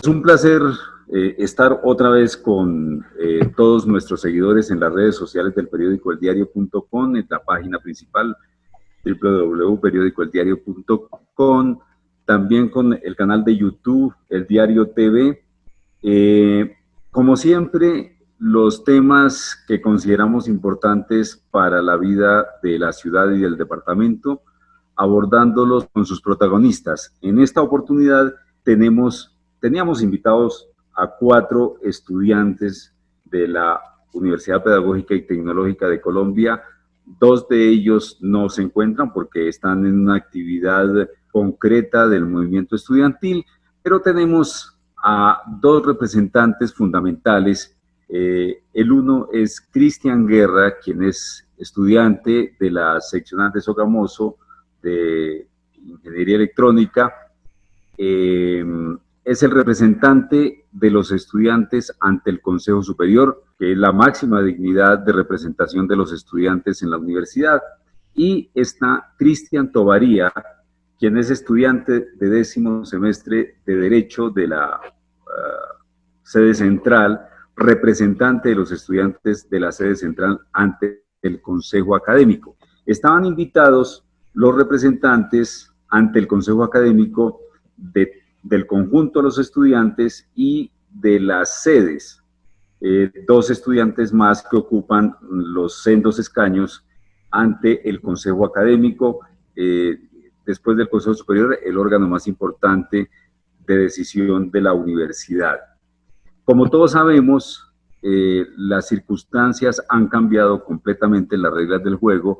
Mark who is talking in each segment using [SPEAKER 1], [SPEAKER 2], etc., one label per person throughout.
[SPEAKER 1] Es un placer estar otra vez con todos nuestros seguidores en las redes sociales del periódico eldiario.com, en la página principal www.periodicoeldiario.com, también con el canal de YouTube, El Diario TV. Como siempre, los temas que consideramos importantes para la vida de la ciudad y del departamento, abordándolos con sus protagonistas. En esta oportunidad teníamos invitados a 4 estudiantes de la Universidad Pedagógica y Tecnológica de Colombia. 2 de ellos no se encuentran porque están en una actividad concreta del movimiento estudiantil, pero tenemos a 2 representantes fundamentales. El uno es Cristian Guerra, quien es estudiante de la seccional de Sogamoso de Ingeniería Electrónica. Es el representante de los estudiantes ante el Consejo Superior, que es la máxima dignidad de representación de los estudiantes en la universidad. Y está Cristian Tovaría, quien es estudiante de 10º semestre de Derecho de la sede central, representante de los estudiantes de la sede central ante el Consejo Académico. Estaban invitados los representantes ante el Consejo Académico del conjunto de los estudiantes y de las sedes. 2 estudiantes más que ocupan los sendos escaños ante el Consejo Académico, después del Consejo Superior, el órgano más importante de decisión de la universidad. Como todos sabemos, las circunstancias han cambiado completamente las reglas del juego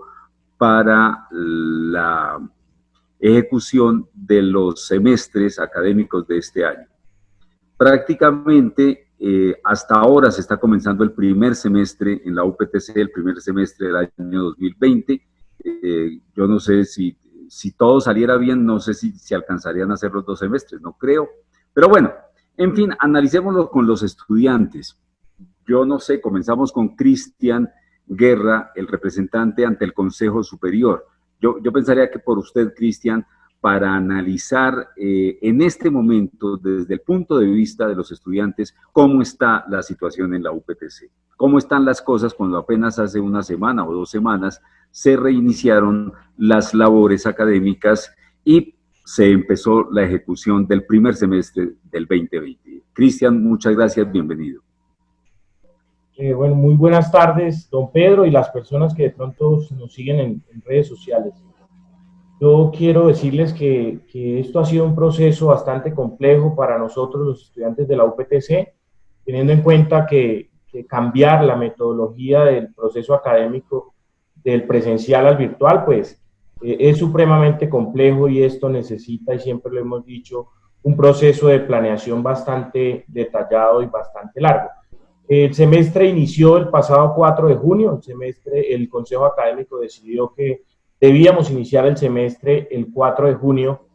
[SPEAKER 1] para la ejecución de los semestres académicos de este año. Prácticamente hasta ahora se está comenzando el primer semestre en la UPTC, el primer semestre del año 2020. Yo no sé si todo saliera bien, no sé si alcanzarían a hacer los 2 semestres, no creo. Pero bueno, en fin, analicémoslo con los estudiantes. Yo no sé, comenzamos con Cristian Guerra, el representante ante el Consejo Superior. Yo pensaría que por usted, Cristian, para analizar en este momento, desde el punto de vista de los estudiantes, cómo está la situación en la UPTC. Cómo están las cosas cuando apenas hace una semana o 2 semanas se reiniciaron las labores académicas y se empezó la ejecución del primer semestre del 2020. Cristian, muchas gracias, bienvenido.
[SPEAKER 2] Bueno, muy buenas tardes, don Pedro, y las personas que de pronto nos siguen en redes sociales. Yo quiero decirles que esto ha sido un proceso bastante complejo para nosotros, los estudiantes de la UPTC, teniendo en cuenta que cambiar la metodología del proceso académico del presencial al virtual, pues es supremamente complejo y esto necesita, y siempre lo hemos dicho, un proceso de planeación bastante detallado y bastante largo. El semestre inició el pasado 4 de junio, el Consejo Académico decidió que debíamos iniciar el semestre el 4 de junio,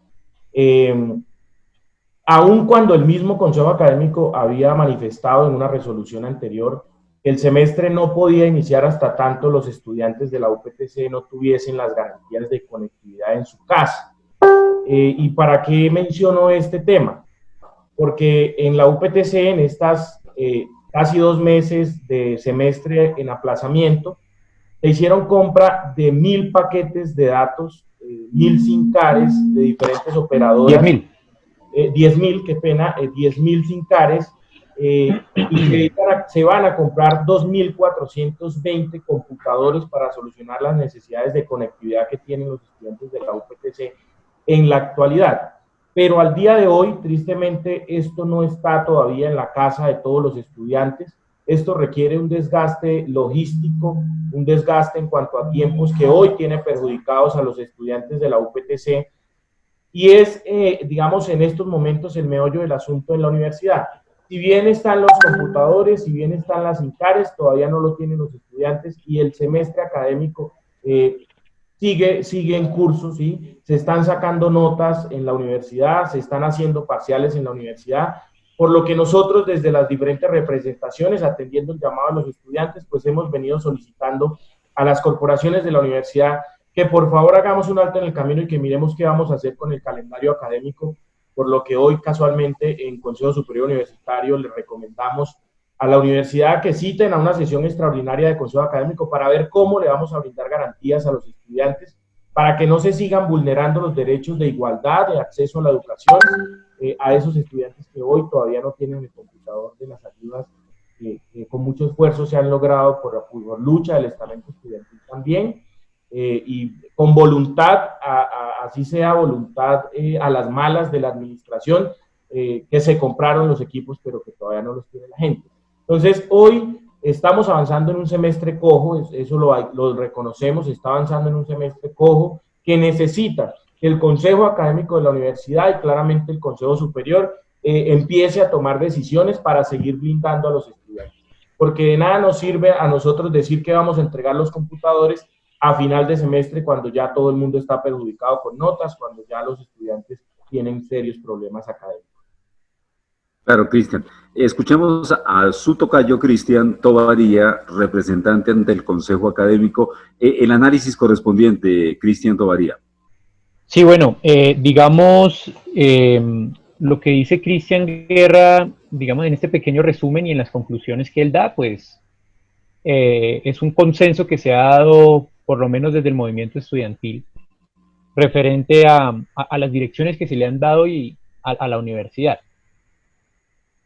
[SPEAKER 2] aun cuando el mismo Consejo Académico había manifestado en una resolución anterior que el semestre no podía iniciar hasta tanto los estudiantes de la UPTC no tuviesen las garantías de conectividad en su casa. ¿Y para qué menciono este tema? Porque en la UPTC, en estas casi 2 meses de semestre en aplazamiento, se hicieron compra de 1.000 paquetes de datos, 1.000 SIM cards de diferentes operadoras.
[SPEAKER 3] 10.000.
[SPEAKER 2] 10.000, qué pena, 10.000 SIM cards, y se van a comprar 2.420 computadores para solucionar las necesidades de conectividad que tienen los estudiantes de la UPTC en la actualidad. Pero al día de hoy, tristemente, esto no está todavía en la casa de todos los estudiantes. Esto requiere un desgaste logístico, un desgaste en cuanto a tiempos que hoy tiene perjudicados a los estudiantes de la UPTC. Y es, digamos, en estos momentos el meollo del asunto en la universidad. Si bien están los computadores, si bien están las INCARES, todavía no lo tienen los estudiantes y el semestre académico sigue en curso, ¿sí? Se están sacando notas en la universidad, se están haciendo parciales en la universidad, por lo que nosotros desde las diferentes representaciones, atendiendo el llamado a los estudiantes, pues hemos venido solicitando a las corporaciones de la universidad que por favor hagamos un alto en el camino y que miremos qué vamos a hacer con el calendario académico, por lo que hoy casualmente en Consejo Superior Universitario le recomendamos a la universidad que citen a una sesión extraordinaria de Consejo Académico para ver cómo le vamos a brindar garantías a los estudiantes para que no se sigan vulnerando los derechos de igualdad, de acceso a la educación, a esos estudiantes que hoy todavía no tienen el computador de las ayudas que con mucho esfuerzo se han logrado por lucha del estamento estudiantil también, y con voluntad, así sea voluntad a las malas de la administración, que se compraron los equipos pero que todavía no los tiene la gente. Entonces, hoy estamos avanzando en un semestre cojo, eso lo reconocemos, está avanzando en un semestre cojo que necesita que el Consejo Académico de la Universidad y claramente el Consejo Superior empiece a tomar decisiones para seguir blindando a los estudiantes. Porque de nada nos sirve a nosotros decir que vamos a entregar los computadores a final de semestre cuando ya todo el mundo está perjudicado con notas, cuando ya los estudiantes tienen serios problemas académicos.
[SPEAKER 1] Claro, Cristian. Escuchemos a su tocayo, Cristian Tovaría, representante ante el Consejo Académico. El análisis correspondiente, Cristian Tovaría.
[SPEAKER 3] Sí, bueno, digamos, lo que dice Cristian Guerra, digamos, en este pequeño resumen y en las conclusiones que él da, pues es un consenso que se ha dado, por lo menos desde el movimiento estudiantil, referente a las direcciones que se le han dado y a la universidad.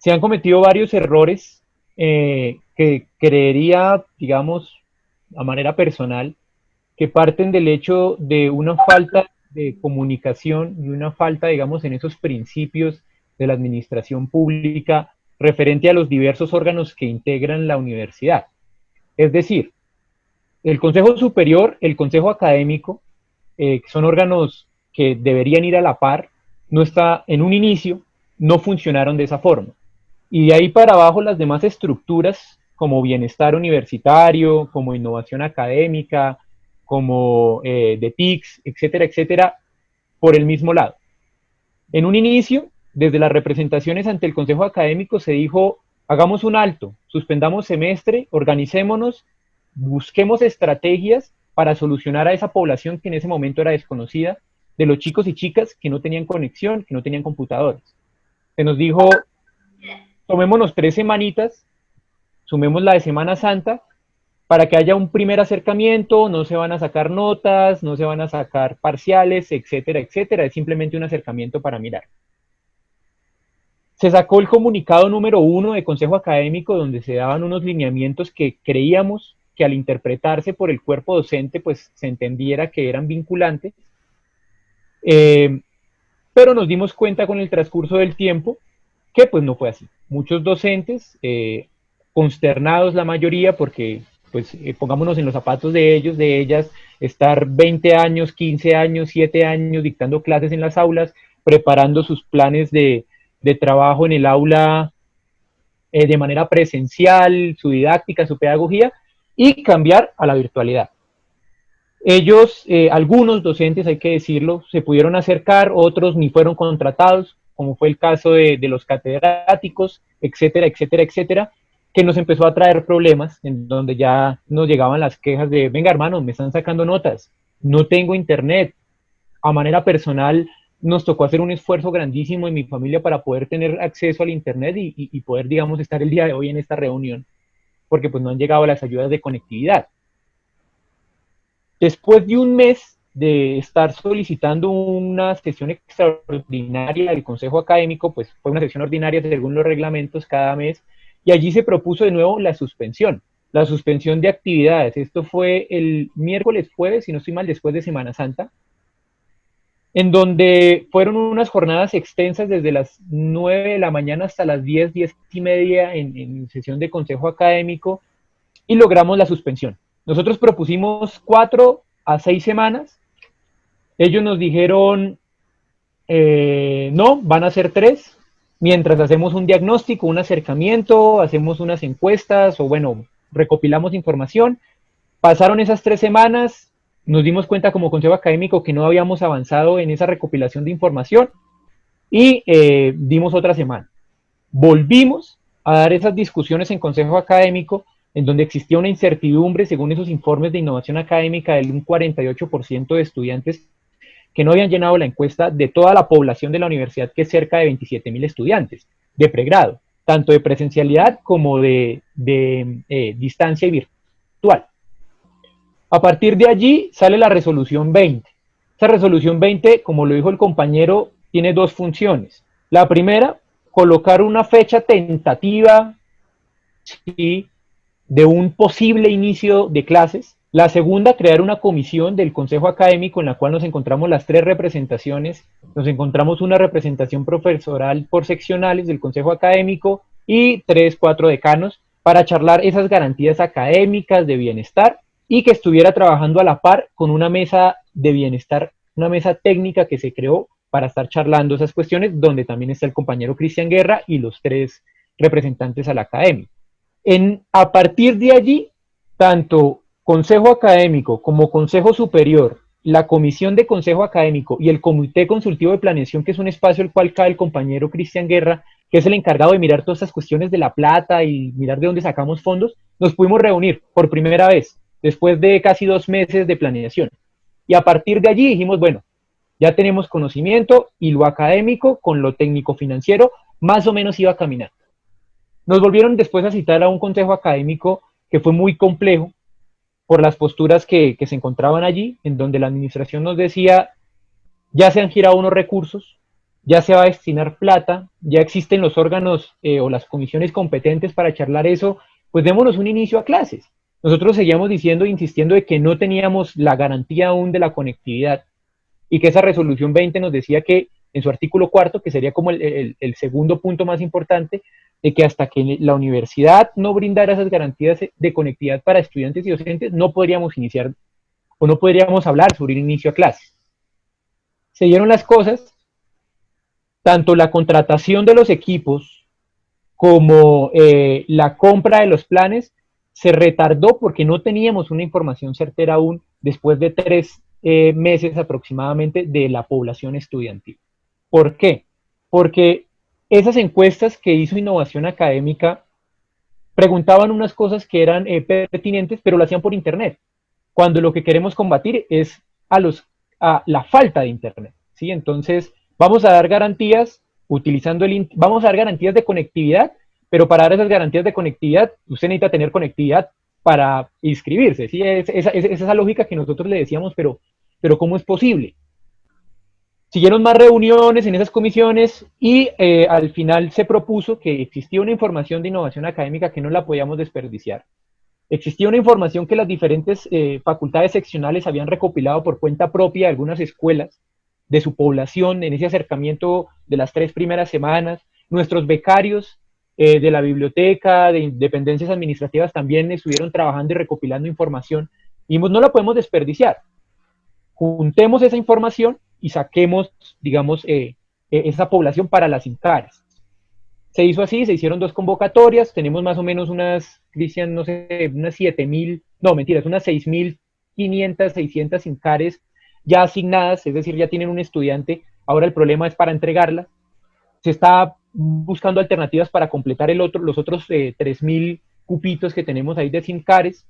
[SPEAKER 3] Se han cometido varios errores que creería, digamos, a manera personal, que parten del hecho de una falta de comunicación y una falta, digamos, en esos principios de la administración pública referente a los diversos órganos que integran la universidad. Es decir, el Consejo Superior, el Consejo Académico, que son órganos que deberían ir a la par, no está en un inicio, no funcionaron de esa forma. Y de ahí para abajo las demás estructuras, como bienestar universitario, como innovación académica, como de TICS, etcétera, etcétera, por el mismo lado. En un inicio, desde las representaciones ante el Consejo Académico se dijo, hagamos un alto, suspendamos semestre, organicémonos, busquemos estrategias para solucionar a esa población que en ese momento era desconocida, de los chicos y chicas que no tenían conexión, que no tenían computadores. Se nos dijo, tomémonos 3 semanitas, sumemos la de Semana Santa, para que haya un primer acercamiento, no se van a sacar notas, no se van a sacar parciales, etcétera, etcétera, es simplemente un acercamiento para mirar. Se sacó el comunicado número 1 de Consejo Académico, donde se daban unos lineamientos que creíamos que al interpretarse por el cuerpo docente, pues se entendiera que eran vinculantes, pero nos dimos cuenta con el transcurso del tiempo que pues no fue así. Muchos docentes, consternados la mayoría, porque pues pongámonos en los zapatos de ellos, de ellas, estar 20 años, 15 años, 7 años dictando clases en las aulas, preparando sus planes de trabajo en el aula de manera presencial, su didáctica, su pedagogía, y cambiar a la virtualidad. Ellos, algunos docentes, hay que decirlo, se pudieron acercar, otros ni fueron contratados, como fue el caso de los catedráticos, etcétera, etcétera, etcétera, que nos empezó a traer problemas, en donde ya nos llegaban las quejas de, venga hermano, me están sacando notas, no tengo internet. A manera personal, nos tocó hacer un esfuerzo grandísimo en mi familia para poder tener acceso al internet y poder, digamos, estar el día de hoy en esta reunión, porque pues no han llegado las ayudas de conectividad. Después de un mes de estar solicitando una sesión extraordinaria del Consejo Académico, pues fue una sesión ordinaria según los reglamentos cada mes, y allí se propuso de nuevo la suspensión de actividades. Esto fue el miércoles, jueves, si no estoy mal, después de Semana Santa, en donde fueron unas jornadas extensas desde las 9 de la mañana hasta las 10, 10 y media en sesión de Consejo Académico, y logramos la suspensión. Nosotros propusimos 4 a 6 semanas, ellos nos dijeron, no, van a ser 3, mientras hacemos un diagnóstico, un acercamiento, hacemos unas encuestas, o bueno, recopilamos información. Pasaron esas 3 semanas, nos dimos cuenta como Consejo Académico que no habíamos avanzado en esa recopilación de información, y dimos otra semana. Volvimos a dar esas discusiones en Consejo Académico, en donde existía una incertidumbre, según esos informes de innovación académica, del un 48% de estudiantes que no habían llenado la encuesta de toda la población de la universidad, que es cerca de 27.000 estudiantes de pregrado, tanto de presencialidad como de distancia y virtual. A partir de allí sale la resolución 20. Esa resolución 20, como lo dijo el compañero, tiene dos funciones. La primera, colocar una fecha tentativa, ¿sí?, de un posible inicio de clases. La segunda, crear una comisión del Consejo Académico en la cual nos encontramos las tres representaciones. Nos encontramos una representación profesoral por seccionales del Consejo Académico y 4 decanos para charlar esas garantías académicas de bienestar y que estuviera trabajando a la par con una mesa de bienestar, una mesa técnica que se creó para estar charlando esas cuestiones, donde también está el compañero Cristian Guerra y los 3 representantes a la academia. A partir de allí, tanto Consejo Académico como Consejo Superior, la Comisión de Consejo Académico y el Comité Consultivo de Planeación, que es un espacio al cual cae el compañero Cristian Guerra, que es el encargado de mirar todas estas cuestiones de la plata y mirar de dónde sacamos fondos, nos pudimos reunir por primera vez, después de casi 2 meses de planeación. Y a partir de allí dijimos, bueno, ya tenemos conocimiento y lo académico con lo técnico-financiero más o menos iba a caminar. Nos volvieron después a citar a un consejo académico que fue muy complejo por las posturas que se encontraban allí, en donde la administración nos decía, ya se han girado unos recursos, ya se va a destinar plata, ya existen los órganos o las comisiones competentes para charlar eso, pues démonos un inicio a clases. Nosotros seguíamos diciendo, insistiendo de que no teníamos la garantía aún de la conectividad y que esa resolución 20 nos decía que en su artículo 4, que sería como el segundo punto más importante, de que hasta que la universidad no brindara esas garantías de conectividad para estudiantes y docentes, no podríamos iniciar o no podríamos hablar sobre el inicio a clases. Se dieron las cosas, tanto la contratación de los equipos como la compra de los planes se retardó porque no teníamos una información certera aún después de 3 meses aproximadamente de la población estudiantil. ¿Por qué? Porque esas encuestas que hizo Innovación Académica preguntaban unas cosas que eran pertinentes, pero lo hacían por internet, cuando lo que queremos combatir es a la falta de internet, ¿sí? Entonces, vamos a dar garantías utilizando vamos a dar garantías de conectividad, pero para dar esas garantías de conectividad, usted necesita tener conectividad para inscribirse, ¿sí? Es esa lógica que nosotros le decíamos, pero ¿cómo es posible? Siguieron más reuniones en esas comisiones y al final se propuso que existía una información de innovación académica que no la podíamos desperdiciar. Existía una información que las diferentes facultades seccionales habían recopilado por cuenta propia de algunas escuelas de su población en ese acercamiento de las 3 primeras semanas. Nuestros becarios de la biblioteca, de dependencias administrativas también estuvieron trabajando y recopilando información. Y no la podemos desperdiciar. Juntemos esa información y saquemos, digamos, esa población para las INCARES. Se hizo así, se hicieron 2 convocatorias, tenemos más o menos unas, Cristian, no sé, unas 7.000, no, mentiras, unas 6.500, 600 INCARES ya asignadas, es decir, ya tienen un estudiante, ahora el problema es para entregarla. Se está buscando alternativas para completar los otros 3.000 cupitos que tenemos ahí de INCARES.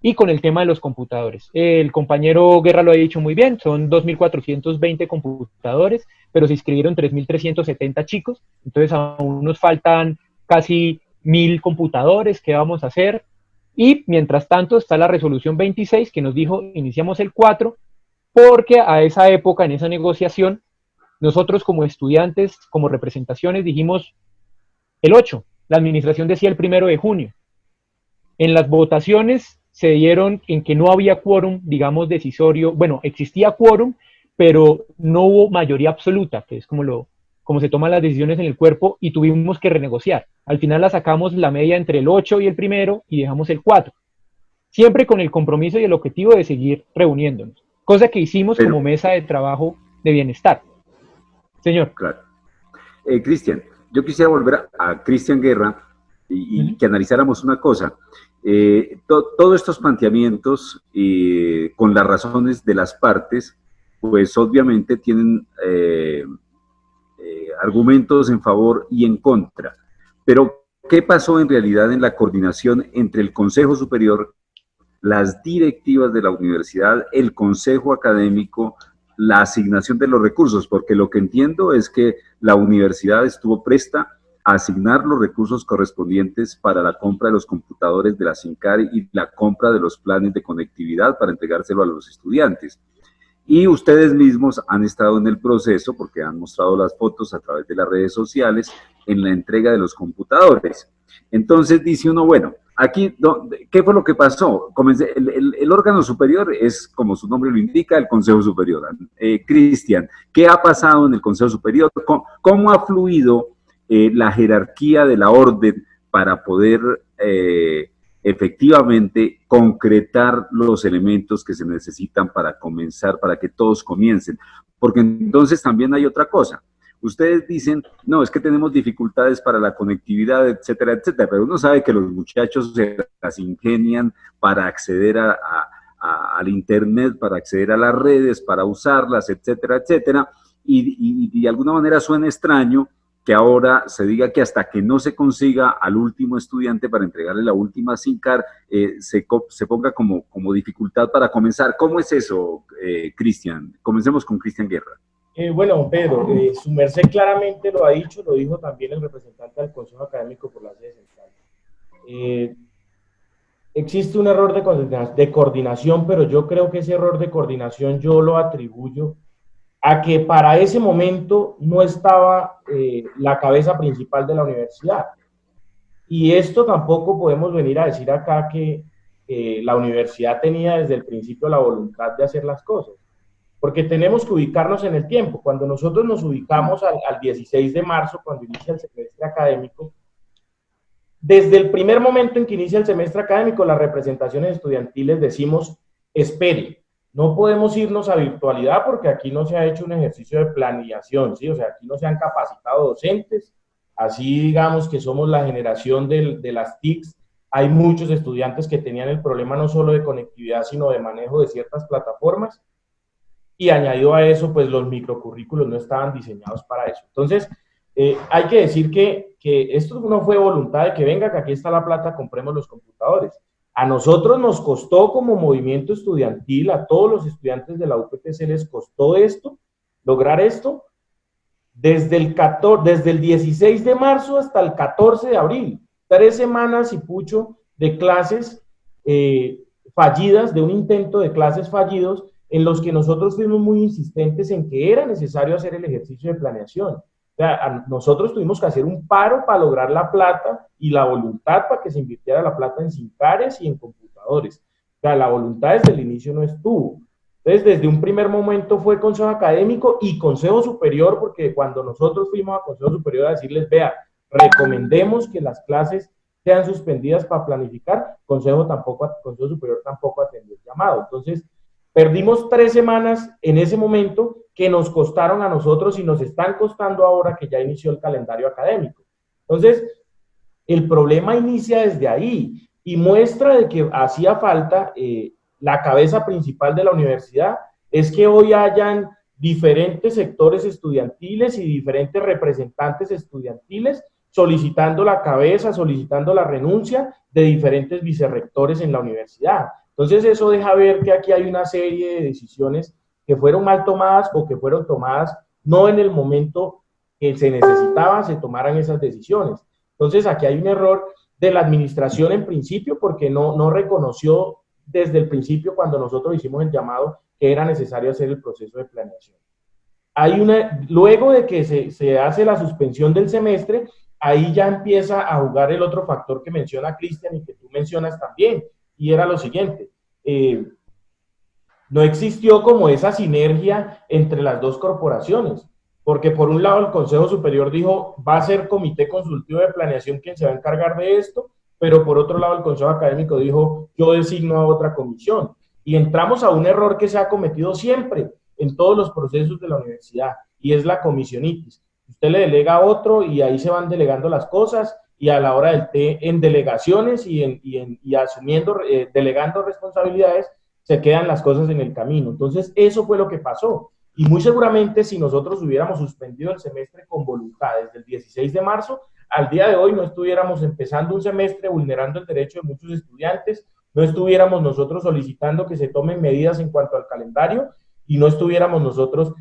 [SPEAKER 3] Y con el tema de los computadores. El compañero Guerra lo ha dicho muy bien, son 2.420 computadores, pero se inscribieron 3.370 chicos, entonces aún nos faltan casi 1.000 computadores. ¿Qué vamos a hacer? Y mientras tanto está la resolución 26 que nos dijo, iniciamos el 4, porque a esa época, en esa negociación, nosotros como estudiantes, como representaciones, dijimos el 8, la administración decía el 1 de junio. En las votaciones se dieron en que no había quórum, digamos, decisorio. Bueno, existía quórum, pero no hubo mayoría absoluta, que es como se toman las decisiones en el cuerpo, y tuvimos que renegociar. Al final la sacamos la media entre el 8 y el 1 y dejamos el 4. Siempre con el compromiso y el objetivo de seguir reuniéndonos. Cosa que hicimos como mesa de trabajo de bienestar. Señor.
[SPEAKER 1] Claro. Cristian, yo quisiera volver a Cristian Guerra y que analizáramos una cosa. Todos estos planteamientos con las razones de las partes, pues obviamente tienen argumentos en favor y en contra. Pero, ¿qué pasó en realidad en la coordinación entre el Consejo Superior, las directivas de la universidad, el Consejo Académico la asignación de los recursos, porque lo que entiendo es que la universidad estuvo presta a asignar los recursos correspondientes para la compra de los computadores de la SINCAR y la compra de los planes de conectividad para entregárselo a los estudiantes. Y ustedes mismos han estado en el proceso, porque han mostrado las fotos a través de las redes sociales, en la entrega de los computadores. Entonces dice uno, bueno, aquí, ¿qué fue lo que pasó? El órgano superior es, como su nombre lo indica, el Consejo Superior. Cristian, ¿qué ha pasado en el Consejo Superior? ¿Cómo ha fluido la jerarquía de la orden para poder efectivamente concretar los elementos que se necesitan para comenzar, para que todos comiencen? Porque entonces también hay otra cosa. Ustedes dicen, no, es que tenemos dificultades para la conectividad, etcétera, etcétera, pero uno sabe que los muchachos se las ingenian para acceder al internet, para acceder a las redes, para usarlas, etcétera, etcétera, y de alguna manera suena extraño que ahora se diga que hasta que no se consiga al último estudiante para entregarle la última SINCAR, se ponga como dificultad para comenzar. ¿Cómo es eso, Cristian? Comencemos con Cristian Guerra.
[SPEAKER 2] Bueno, Pedro, su merced claramente lo ha dicho, lo dijo también el representante del Consejo Académico por la sede central. Existe un error de coordinación, pero yo creo que ese error de coordinación yo lo atribuyo a que para ese momento no estaba la cabeza principal de la universidad. Y esto tampoco podemos venir a decir acá que la universidad tenía desde el principio la voluntad de hacer las cosas, porque tenemos que ubicarnos en el tiempo. Cuando nosotros nos ubicamos al 16 de marzo, cuando inicia el semestre académico, desde el primer momento en que inicia el semestre académico, las representaciones estudiantiles decimos, espere, no podemos irnos a virtualidad porque aquí no se ha hecho un ejercicio de planeación, ¿sí? O sea, aquí no se han capacitado docentes, así digamos que somos la generación de las TICs, hay muchos estudiantes que tenían el problema no solo de conectividad, sino de manejo de ciertas plataformas, y añadido a eso, pues los microcurrículos no estaban diseñados para eso. Entonces, hay que decir que esto no fue voluntad de que venga, que aquí está la plata, compremos los computadores. A nosotros nos costó como movimiento estudiantil, a todos los estudiantes de la UPTC les costó esto, lograr esto, desde el 16 de marzo hasta el 14 de abril. 3 semanas y pucho de clases fallidas, de un intento de clases fallidos, en los que nosotros fuimos muy insistentes en que era necesario hacer el ejercicio de planeación. O sea, nosotros tuvimos que hacer un paro para lograr la plata y la voluntad para que se invirtiera la plata en SINCARes y en computadores. O sea, la voluntad desde el inicio no estuvo. Entonces, desde un primer momento fue Consejo Académico y Consejo Superior, porque cuando nosotros fuimos a Consejo Superior a decirles, vea, recomendemos que las clases sean suspendidas para planificar, Consejo Superior tampoco atendió el llamado. Entonces, perdimos 3 semanas en ese momento que nos costaron a nosotros y nos están costando ahora que ya inició el calendario académico. Entonces, el problema inicia desde ahí y muestra de que hacía falta la cabeza principal de la universidad, es que hoy hayan diferentes sectores estudiantiles y diferentes representantes estudiantiles solicitando la cabeza, solicitando la renuncia de diferentes vicerrectores en la universidad. Entonces eso deja ver que aquí hay una serie de decisiones que fueron mal tomadas o que fueron tomadas no en el momento que se necesitaba, se tomaran esas decisiones. Entonces aquí hay un error de la administración en principio porque no reconoció desde el principio cuando nosotros hicimos el llamado que era necesario hacer el proceso de planeación. Luego de que se hace la suspensión del semestre, ahí ya empieza a jugar el otro factor que menciona Cristian y que tú mencionas también, y era lo siguiente, no existió como esa sinergia entre las dos corporaciones, porque por un lado el Consejo Superior dijo, va a ser comité consultivo de planeación quien se va a encargar de esto, pero por otro lado el Consejo Académico dijo, yo designo a otra comisión, y entramos a un error que se ha cometido siempre en todos los procesos de la universidad, y es la comisionitis. Usted le delega a otro y ahí se van delegando las cosas, y a la hora del té, en delegaciones y asumiendo, delegando responsabilidades, se quedan las cosas en el camino. Entonces, eso fue lo que pasó. Y muy seguramente, si nosotros hubiéramos suspendido el semestre con voluntad desde el 16 de marzo, al día de hoy no estuviéramos empezando un semestre vulnerando el derecho de muchos estudiantes, no estuviéramos nosotros solicitando que se tomen medidas en cuanto al calendario, y no estuviéramos nosotros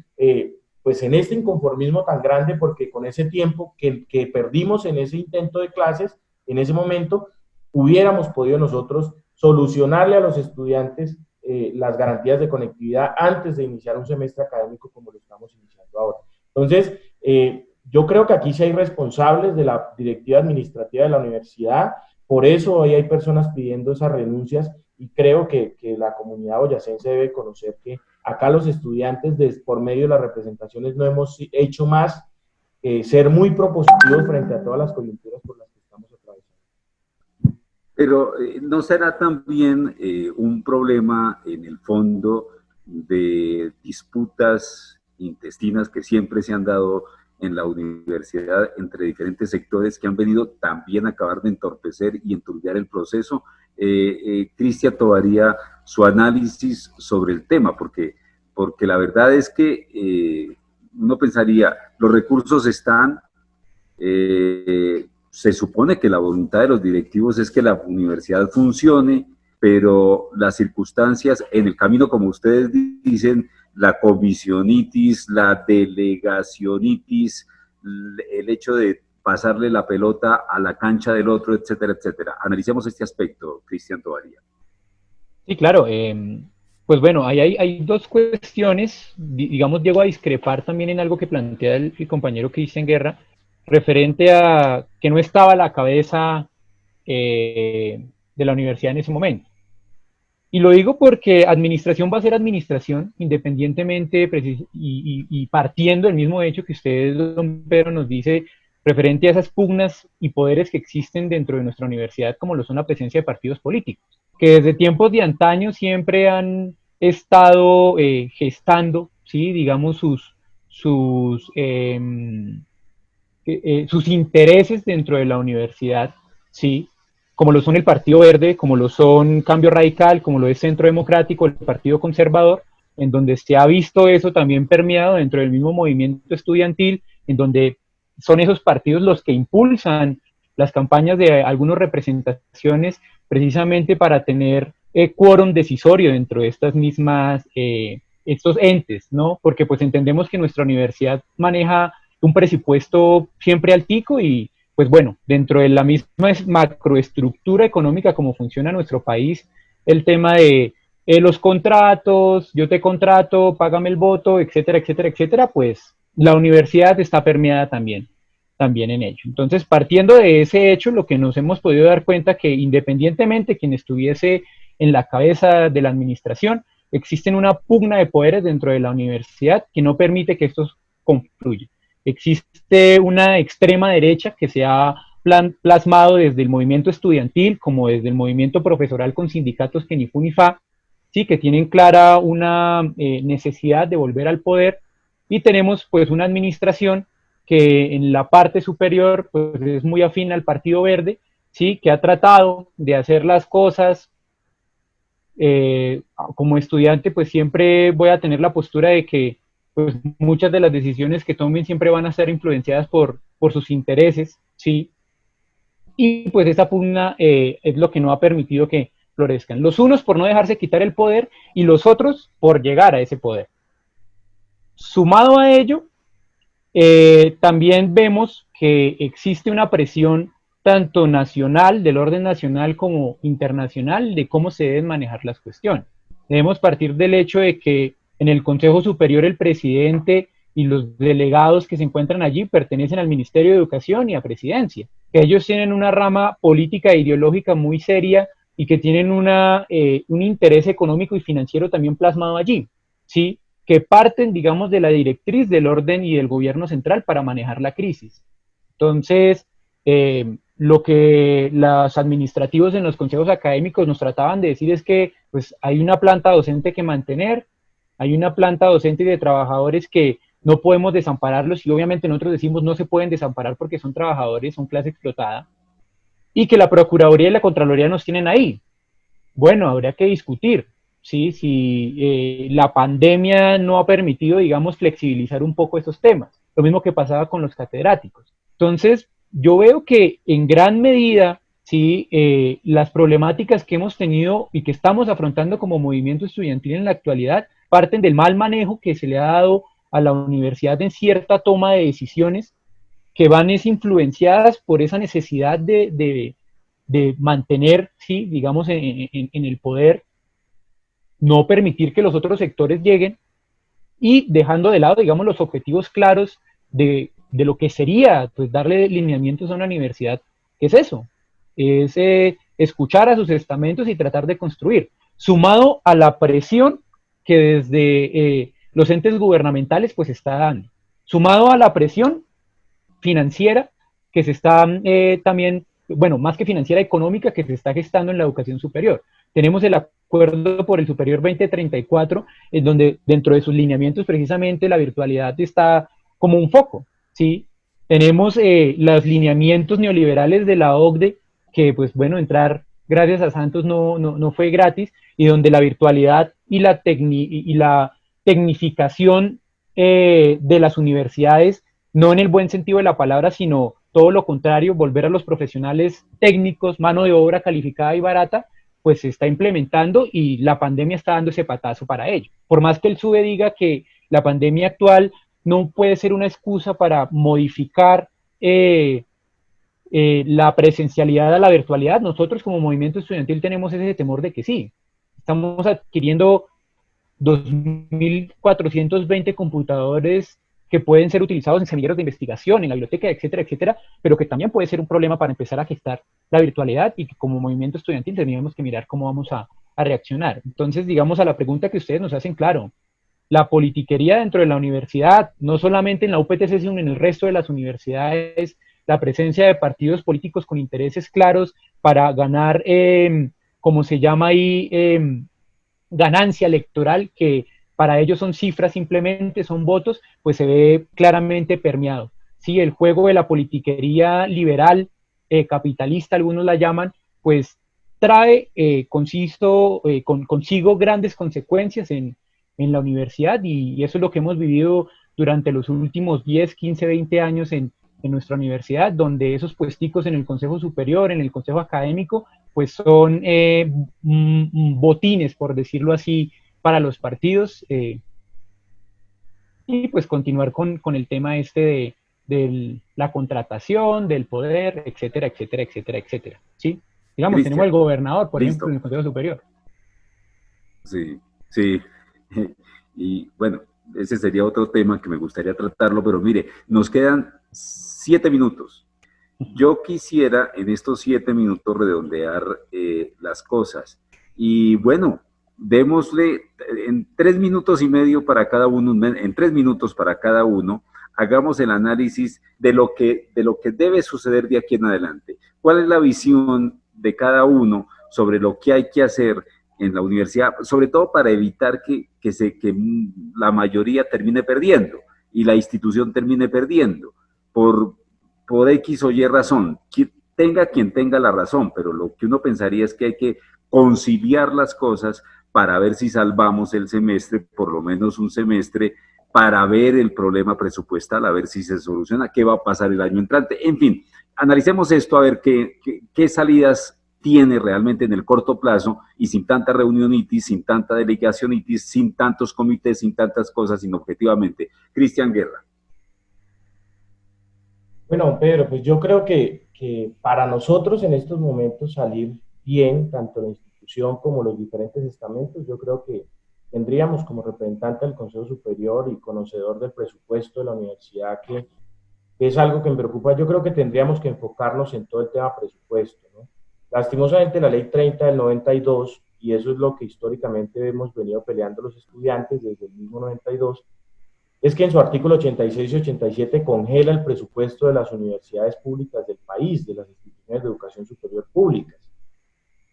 [SPEAKER 2] pues en este inconformismo tan grande, porque con ese tiempo que perdimos en ese intento de clases, en ese momento, hubiéramos podido nosotros solucionarle a los estudiantes las garantías de conectividad antes de iniciar un semestre académico como lo estamos iniciando ahora. Entonces, yo creo que aquí sí hay responsables de la directiva administrativa de la universidad, por eso hoy hay personas pidiendo esas renuncias, y creo que la comunidad boyacense debe conocer que acá los estudiantes, por medio de las representaciones, no hemos hecho más ser muy propositivos frente a todas las coyunturas por las que estamos atravesando.
[SPEAKER 1] Pero ¿no será también un problema en el fondo de disputas intestinas que siempre se han dado en la universidad entre diferentes sectores que han venido también a acabar de entorpecer y enturbiar el proceso? Cristian Tovaría, su análisis sobre el tema, porque la verdad es que uno pensaría, los recursos están, se supone que la voluntad de los directivos es que la universidad funcione, pero las circunstancias en el camino, como ustedes dicen, la comisionitis, la delegacionitis, el hecho de pasarle la pelota a la cancha del otro, etcétera, etcétera. Analicemos este aspecto, Cristian Tovaría.
[SPEAKER 3] Sí, claro. Pues bueno, hay dos cuestiones. Digamos, llego a discrepar también en algo que plantea el compañero Cristian Guerra, referente a que no estaba a la cabeza de la universidad en ese momento. Y lo digo porque administración va a ser administración, independientemente y partiendo del mismo hecho que usted, don Pedro, nos dice, referente a esas pugnas y poderes que existen dentro de nuestra universidad, como lo son la presencia de partidos políticos, que desde tiempos de antaño siempre han estado gestando, ¿sí? Digamos, sus intereses dentro de la universidad, ¿sí? Como lo son el Partido Verde, como lo son Cambio Radical, como lo es Centro Democrático, el Partido Conservador, en donde se ha visto eso también permeado dentro del mismo movimiento estudiantil, en donde son esos partidos los que impulsan las campañas de algunas representaciones precisamente para tener quórum decisorio dentro de estas mismas, estos entes, ¿no? Porque pues entendemos que nuestra universidad maneja un presupuesto siempre altico y pues bueno, dentro de la misma macroestructura económica como funciona nuestro país, el tema de los contratos, yo te contrato, págame el voto, etcétera, etcétera, etcétera, pues la universidad está permeada también en ello. Entonces, partiendo de ese hecho, lo que nos hemos podido dar cuenta que independientemente de quien estuviese en la cabeza de la administración, existen una pugna de poderes dentro de la universidad que no permite que estos confluyan. Existe una extrema derecha que se ha plasmado desde el movimiento estudiantil como desde el movimiento profesoral con sindicatos que ni fu ni fa, ¿sí? Que tienen clara una necesidad de volver al poder, y tenemos pues una administración que en la parte superior pues es muy afín al Partido Verde, ¿sí? Que ha tratado de hacer las cosas. Como estudiante pues siempre voy a tener la postura de que pues muchas de las decisiones que tomen siempre van a ser influenciadas por sus intereses, ¿sí? Y pues esa pugna es lo que no ha permitido que florezcan. Los unos por no dejarse quitar el poder y los otros por llegar a ese poder. Sumado a ello, también vemos que existe una presión tanto nacional, del orden nacional, como internacional, de cómo se deben manejar las cuestiones. Debemos partir del hecho de que en el Consejo Superior el presidente y los delegados que se encuentran allí pertenecen al Ministerio de Educación y a Presidencia, que ellos tienen una rama política e ideológica muy seria y que tienen un interés económico y financiero también plasmado allí, ¿sí? Que parten, digamos, de la directriz del orden y del gobierno central para manejar la crisis. Entonces, lo que los administrativos en los consejos académicos nos trataban de decir es que pues, hay una planta docente que mantener, hay una planta docente y de trabajadores que no podemos desampararlos, y obviamente nosotros decimos no se pueden desamparar porque son trabajadores, son clase explotada, y que la Procuraduría y la Contraloría nos tienen ahí. Bueno, habría que discutir, ¿sí? Si la pandemia no ha permitido, digamos, flexibilizar un poco estos temas. Lo mismo que pasaba con los catedráticos. Entonces, yo veo que en gran medida, ¿sí? Las problemáticas que hemos tenido y que estamos afrontando como movimiento estudiantil en la actualidad parten del mal manejo que se le ha dado a la universidad en cierta toma de decisiones que van influenciadas por esa necesidad de mantener, sí, digamos, en el poder, no permitir que los otros sectores lleguen y dejando de lado, digamos, los objetivos claros de lo que sería, pues, darle lineamientos a una universidad. ¿Qué es eso? Es escuchar a sus estamentos y tratar de construir, sumado a la presión que desde los entes gubernamentales pues está dando, sumado a la presión financiera que se está también, bueno, más que financiera, económica, que se está gestando en la educación superior. Tenemos el acuerdo por el Superior 2034, en donde dentro de sus lineamientos precisamente la virtualidad está como un foco, ¿sí? Tenemos los lineamientos neoliberales de la OCDE, que pues bueno, entrar gracias a Santos no fue gratis, y donde la virtualidad y la tecnificación de las universidades, no en el buen sentido de la palabra, sino todo lo contrario, volver a los profesionales técnicos, mano de obra calificada y barata, pues se está implementando y la pandemia está dando ese patazo para ello. Por más que el SUBE diga que la pandemia actual no puede ser una excusa para modificar la presencialidad a la virtualidad, nosotros como movimiento estudiantil tenemos ese temor de que sí. Estamos adquiriendo 2.420 computadores que pueden ser utilizados en semilleros de investigación, en la biblioteca, etcétera, etcétera, pero que también puede ser un problema para empezar a gestar la virtualidad y que como movimiento estudiantil tenemos que mirar cómo vamos a reaccionar. Entonces, digamos, a la pregunta que ustedes nos hacen, claro, la politiquería dentro de la universidad, no solamente en la UPTC, sino en el resto de las universidades, la presencia de partidos políticos con intereses claros para ganar, como se llama ahí, ganancia electoral, que para ellos son cifras simplemente, son votos, pues se ve claramente permeado. Sí, el juego de la politiquería liberal, capitalista, algunos la llaman, pues trae consigo grandes consecuencias en la universidad y eso es lo que hemos vivido durante los últimos 10, 15, 20 años en nuestra universidad, donde esos puesticos en el Consejo Superior, en el Consejo Académico, pues son botines, por decirlo así, para los partidos, y pues continuar con el tema de la contratación, del poder, etcétera, etcétera, etcétera, etcétera, ¿sí? Digamos,
[SPEAKER 1] Cristian,
[SPEAKER 3] tenemos el gobernador, por
[SPEAKER 1] listo.
[SPEAKER 3] ejemplo, en el Consejo Superior.
[SPEAKER 1] Sí, sí. Y bueno, ese sería otro tema que me gustaría tratarlo, pero mire, nos quedan 7 minutos. Yo quisiera en estos 7 minutos redondear las cosas. Y bueno, démosle en 3 minutos y medio para cada uno, en 3 minutos para cada uno, hagamos el análisis de lo que debe suceder de aquí en adelante. ¿Cuál es la visión de cada uno sobre lo que hay que hacer en la universidad, sobre todo para evitar que la mayoría termine perdiendo y la institución termine perdiendo por X o Y razón? Tenga quien tenga la razón, pero lo que uno pensaría es que hay que conciliar las cosas para ver si salvamos el semestre, por lo menos un semestre, para ver el problema presupuestal, a ver si se soluciona, qué va a pasar el año entrante. En fin, analicemos esto a ver qué salidas tiene realmente en el corto plazo y sin tanta reunionitis, sin tanta delegacionitis, sin tantos comités, sin tantas cosas, sino objetivamente. Cristian Guerra.
[SPEAKER 2] Bueno, Pedro, pues yo creo que para nosotros en estos momentos salir bien, tanto la institución como los diferentes estamentos, yo creo que tendríamos como representante del Consejo Superior y conocedor del presupuesto de la universidad, que es algo que me preocupa, yo creo que tendríamos que enfocarnos en todo el tema presupuesto, ¿no? Lastimosamente la ley 30 del 92, y eso es lo que históricamente hemos venido peleando los estudiantes desde el mismo 92, es que en su artículo 86 y 87 congela el presupuesto de las universidades públicas del país, de las instituciones de educación superior públicas.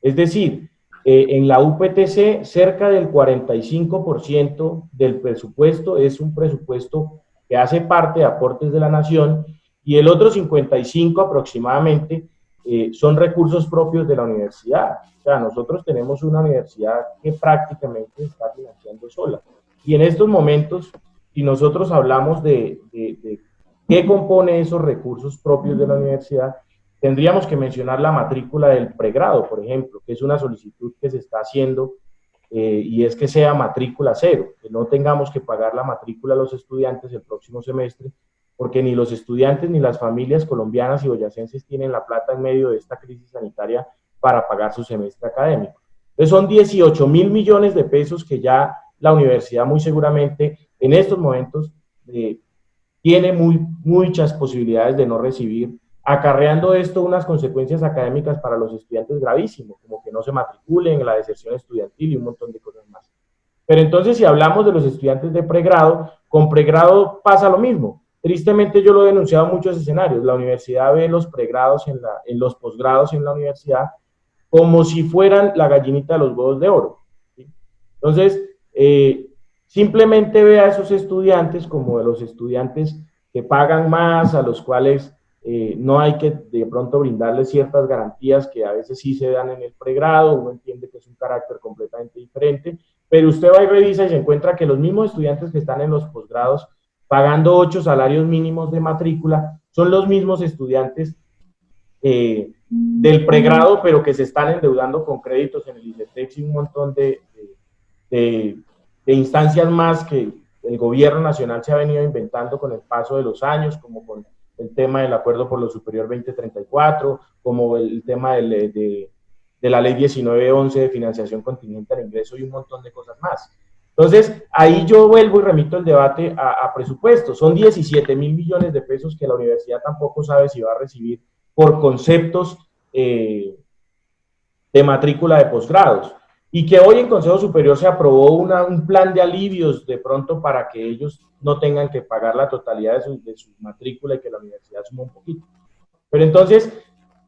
[SPEAKER 2] Es decir, en la UPTC cerca del 45% del presupuesto es un presupuesto que hace parte de aportes de la nación y el otro 55% aproximadamente son recursos propios de la universidad. O sea, nosotros tenemos una universidad que prácticamente está financiando sola. Y en estos momentos, si nosotros hablamos de qué compone esos recursos propios de la universidad, tendríamos que mencionar la matrícula del pregrado, por ejemplo, que es una solicitud que se está haciendo y es que sea matrícula cero, que no tengamos que pagar la matrícula a los estudiantes el próximo semestre, porque ni los estudiantes ni las familias colombianas y boyacenses tienen la plata en medio de esta crisis sanitaria para pagar su semestre académico. Entonces son 18.000 millones de pesos que ya la universidad muy seguramente en estos momentos tiene muchas posibilidades de no recibir, acarreando esto unas consecuencias académicas para los estudiantes gravísimas, como que no se matriculen, la deserción estudiantil y un montón de cosas más. Pero entonces, si hablamos de los estudiantes de pregrado, con pregrado pasa lo mismo. Tristemente, yo lo he denunciado en muchos escenarios. La universidad ve los pregrados en los posgrados en la universidad como si fueran la gallinita de los huevos de oro, ¿sí? Entonces, simplemente ve a esos estudiantes como de los estudiantes que pagan más, a los cuales no hay que de pronto brindarles ciertas garantías que a veces sí se dan en el pregrado, uno entiende que es un carácter completamente diferente, pero usted va y revisa y se encuentra que los mismos estudiantes que están en los posgrados pagando 8 salarios mínimos de matrícula son los mismos estudiantes del pregrado, pero que se están endeudando con créditos en el ICETEX y un montón de instancias más que el gobierno nacional se ha venido inventando con el paso de los años, como con el tema del Acuerdo por lo Superior 2034, como el tema de la Ley 1911 de financiación contingente al ingreso y un montón de cosas más. Entonces, ahí yo vuelvo y remito el debate a presupuestos. Son 17.000 millones de pesos que la universidad tampoco sabe si va a recibir por conceptos de matrícula de posgrados. Y que hoy en Consejo Superior se aprobó un plan de alivios de pronto para que ellos no tengan que pagar la totalidad de su matrícula y que la universidad suma un poquito. Pero entonces,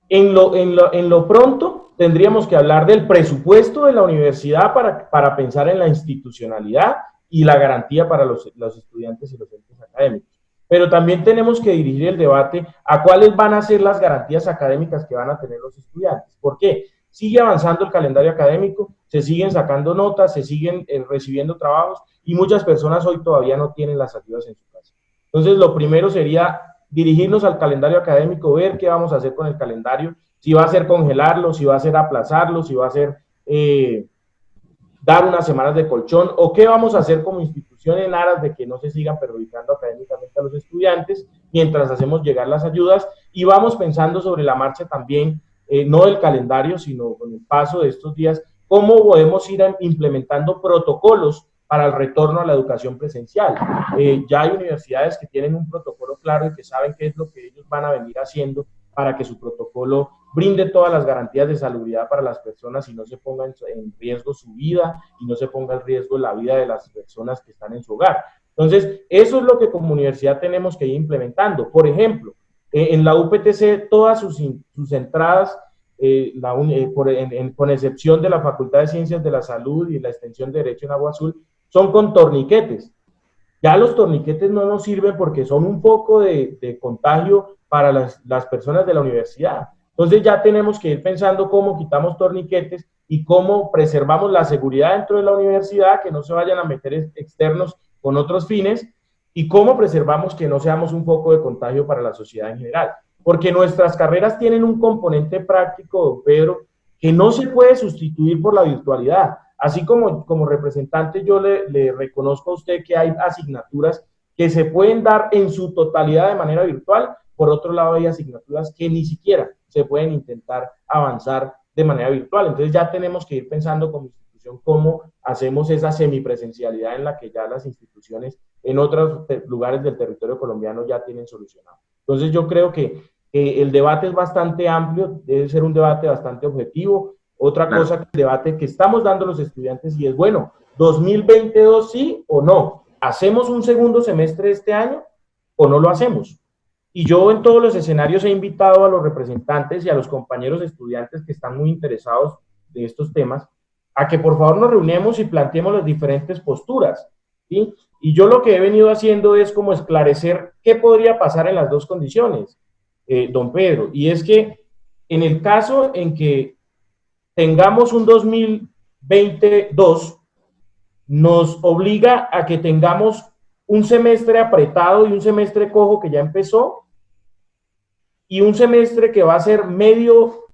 [SPEAKER 2] en lo pronto, tendríamos que hablar del presupuesto de la universidad para pensar en la institucionalidad y la garantía para los estudiantes y los entes académicos. Pero también tenemos que dirigir el debate a cuáles van a ser las garantías académicas que van a tener los estudiantes. ¿Por qué? Sigue avanzando el calendario académico, se siguen sacando notas, se siguen recibiendo trabajos y muchas personas hoy todavía no tienen las ayudas en su casa. Entonces, lo primero sería dirigirnos al calendario académico, ver qué vamos a hacer con el calendario, si va a ser congelarlo, si va a ser aplazarlo, si va a ser dar unas semanas de colchón, o qué vamos a hacer como institución en aras de que no se sigan perjudicando académicamente a los estudiantes, mientras hacemos llegar las ayudas, y vamos pensando sobre la marcha también, no del calendario, sino con el paso de estos días, cómo podemos ir implementando protocolos para el retorno a la educación presencial. Ya hay universidades que tienen un protocolo claro y que saben qué es lo que ellos van a venir haciendo para que su protocolo brinde todas las garantías de salubridad para las personas y no se ponga en riesgo su vida y no se ponga en riesgo la vida de las personas que están en su hogar. Entonces, eso es lo que como universidad tenemos que ir implementando. Por ejemplo, en la UPTC, todas sus entradas, con excepción de la Facultad de Ciencias de la Salud y la extensión de Derecho en Agua Azul, son con torniquetes. Ya los torniquetes no nos sirven porque son un foco de contagio para las personas de la universidad. Entonces ya tenemos que ir pensando cómo quitamos torniquetes y cómo preservamos la seguridad dentro de la universidad, que no se vayan a meter externos con otros fines, y cómo preservamos que no seamos un foco de contagio para la sociedad en general. Porque nuestras carreras tienen un componente práctico, don Pedro, que no se puede sustituir por la virtualidad. Así como representante yo le reconozco a usted que hay asignaturas que se pueden dar en su totalidad de manera virtual, por otro lado hay asignaturas que ni siquiera se pueden intentar avanzar de manera virtual. Entonces ya tenemos que ir pensando como institución cómo hacemos esa semipresencialidad en la que ya las instituciones en otros lugares del territorio colombiano ya tienen solucionado. Entonces yo creo que el debate es bastante amplio, debe ser un debate bastante objetivo. Otra cosa que el debate que estamos dando los estudiantes y es, bueno, 2022 sí o no, ¿hacemos un segundo semestre este año o no lo hacemos? Y yo en todos los escenarios he invitado a los representantes y a los compañeros estudiantes que están muy interesados de estos temas a que por favor nos reunamos y planteemos las diferentes posturas, ¿sí? Y yo lo que he venido haciendo es como esclarecer qué podría pasar en las dos condiciones, don Pedro, y es que en el caso en que tengamos un 2022, nos obliga a que tengamos un semestre apretado y un semestre cojo que ya empezó, y un semestre que va a ser medio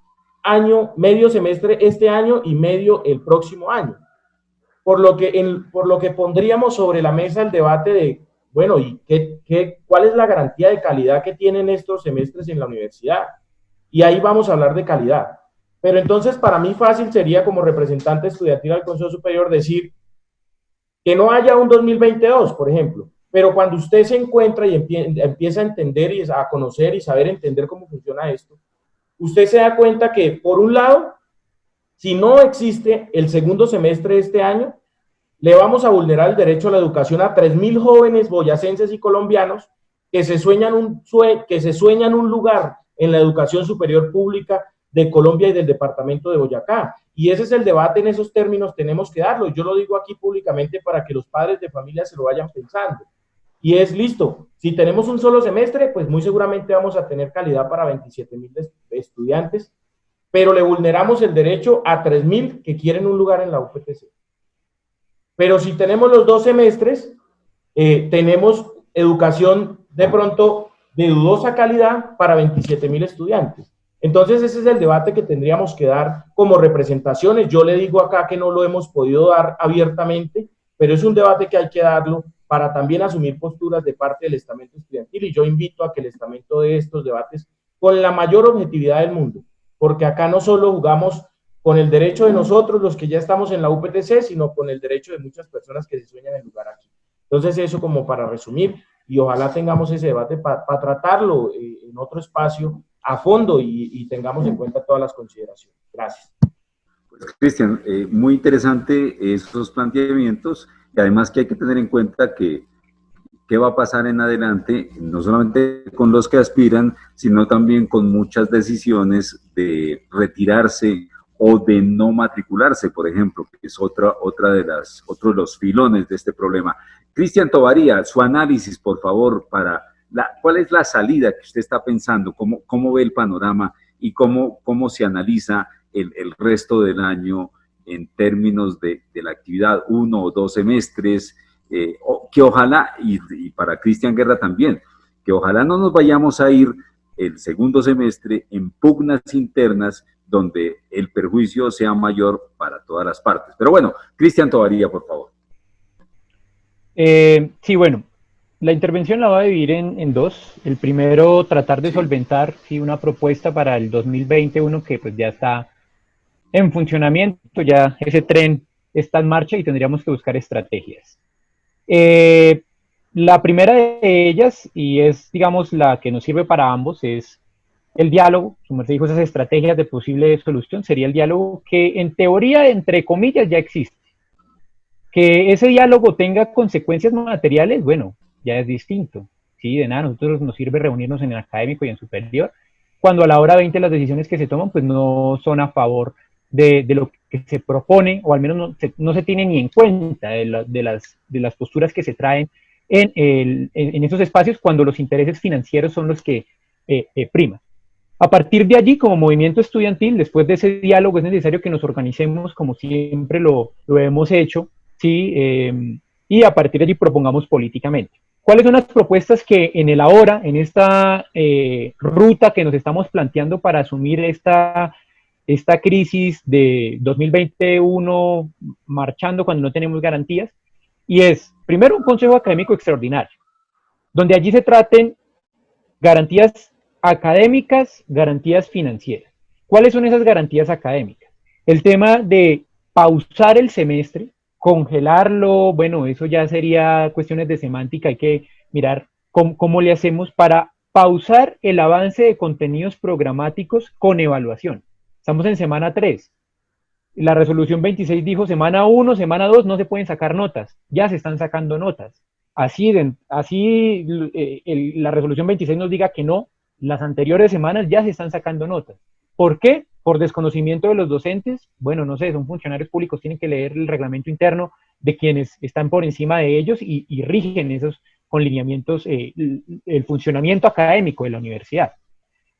[SPEAKER 2] semestre este año y medio el próximo año. por lo que pondríamos sobre la mesa el debate de, bueno, ¿y cuál es la garantía de calidad que tienen estos semestres en la universidad? Y ahí vamos a hablar de calidad. Pero entonces para mí fácil sería como representante estudiantil al Consejo Superior decir que no haya un 2022, por ejemplo, pero cuando usted se encuentra y empieza a entender y a conocer y saber entender cómo funciona esto, usted se da cuenta que, por un lado, si no existe el segundo semestre de este año, le vamos a vulnerar el derecho a la educación a 3.000 jóvenes boyacenses y colombianos que se sueñan un lugar en la educación superior pública de Colombia y del departamento de Boyacá. Y ese es el debate, en esos términos tenemos que darlo. Yo lo digo aquí públicamente para que los padres de familia se lo vayan pensando. Y es listo, si tenemos un solo semestre, pues muy seguramente vamos a tener calidad para 27.000 estudiantes, pero le vulneramos el derecho a 3.000 que quieren un lugar en la UPTC. Pero si tenemos los 2 semestres, tenemos educación de pronto de dudosa calidad para 27.000 estudiantes. Entonces ese es el debate que tendríamos que dar como representaciones. Yo le digo acá que no lo hemos podido dar abiertamente, pero es un debate que hay que darlo para también asumir posturas de parte del estamento estudiantil, y yo invito a que el estamento dé estos debates con la mayor objetividad del mundo, porque acá no solo jugamos con el derecho de nosotros, los que ya estamos en la UPTC, sino con el derecho de muchas personas que se sueñan en lugar aquí. Entonces eso como para resumir, y ojalá tengamos ese debate para tratarlo en otro espacio a fondo y tengamos en cuenta todas las consideraciones. Gracias.
[SPEAKER 1] Pues, Cristian, muy interesante esos planteamientos, y además que hay que tener en cuenta que qué va a pasar en adelante, no solamente con los que aspiran, sino también con muchas decisiones de retirarse o de no matricularse, por ejemplo, que es otro de los filones de este problema. Cristian Tovaría, su análisis, por favor, ¿cuál es la salida que usted está pensando? ¿Cómo ve el panorama y cómo se analiza el resto del año en términos de la actividad, 1 o 2 semestres? Que ojalá, y para Cristian Guerra también, que ojalá no nos vayamos a ir el segundo semestre en pugnas internas donde el perjuicio sea mayor para todas las partes. Pero bueno, Cristian Tovaría, por favor.
[SPEAKER 3] Sí, bueno, la intervención la voy a dividir en 2. El primero, tratar de solventar una propuesta para el 2021 que pues ya está en funcionamiento, ya ese tren está en marcha y tendríamos que buscar estrategias. La primera de ellas, y es, digamos, la que nos sirve para ambos, es el diálogo. Como te dijo, esas estrategias de posible solución sería el diálogo, que en teoría, entre comillas, ya existe. Que ese diálogo tenga consecuencias materiales, bueno, ya es distinto. Sí, de nada, a nosotros nos sirve reunirnos en el académico y en superior, cuando a la hora 20 las decisiones que se toman pues no son a favor de lo que se propone, o al menos no se tiene ni en cuenta de las posturas que se traen en esos espacios, cuando los intereses financieros son los que priman. A partir de allí, como movimiento estudiantil, después de ese diálogo, es necesario que nos organicemos como siempre lo hemos hecho, ¿sí? Y a partir de allí propongamos políticamente. ¿Cuáles son las propuestas que en el ahora, en esta ruta que nos estamos planteando para asumir esta crisis de 2021 marchando cuando no tenemos garantías? Y es, primero, un consejo académico extraordinario, donde allí se traten garantías académicas, garantías financieras. ¿Cuáles son esas garantías académicas? El tema de pausar el semestre, congelarlo, bueno, eso ya sería cuestiones de semántica, hay que mirar cómo le hacemos para pausar el avance de contenidos programáticos con evaluación. Estamos en semana 3. La resolución 26 dijo semana 1, semana 2 no se pueden sacar notas, ya se están sacando notas. Así la resolución 26 nos diga que no, las anteriores semanas ya se están sacando notas. ¿Por qué? Por desconocimiento de los docentes. Bueno, no sé, son funcionarios públicos, tienen que leer el reglamento interno de quienes están por encima de ellos y rigen esos con lineamientos, el funcionamiento académico de la universidad.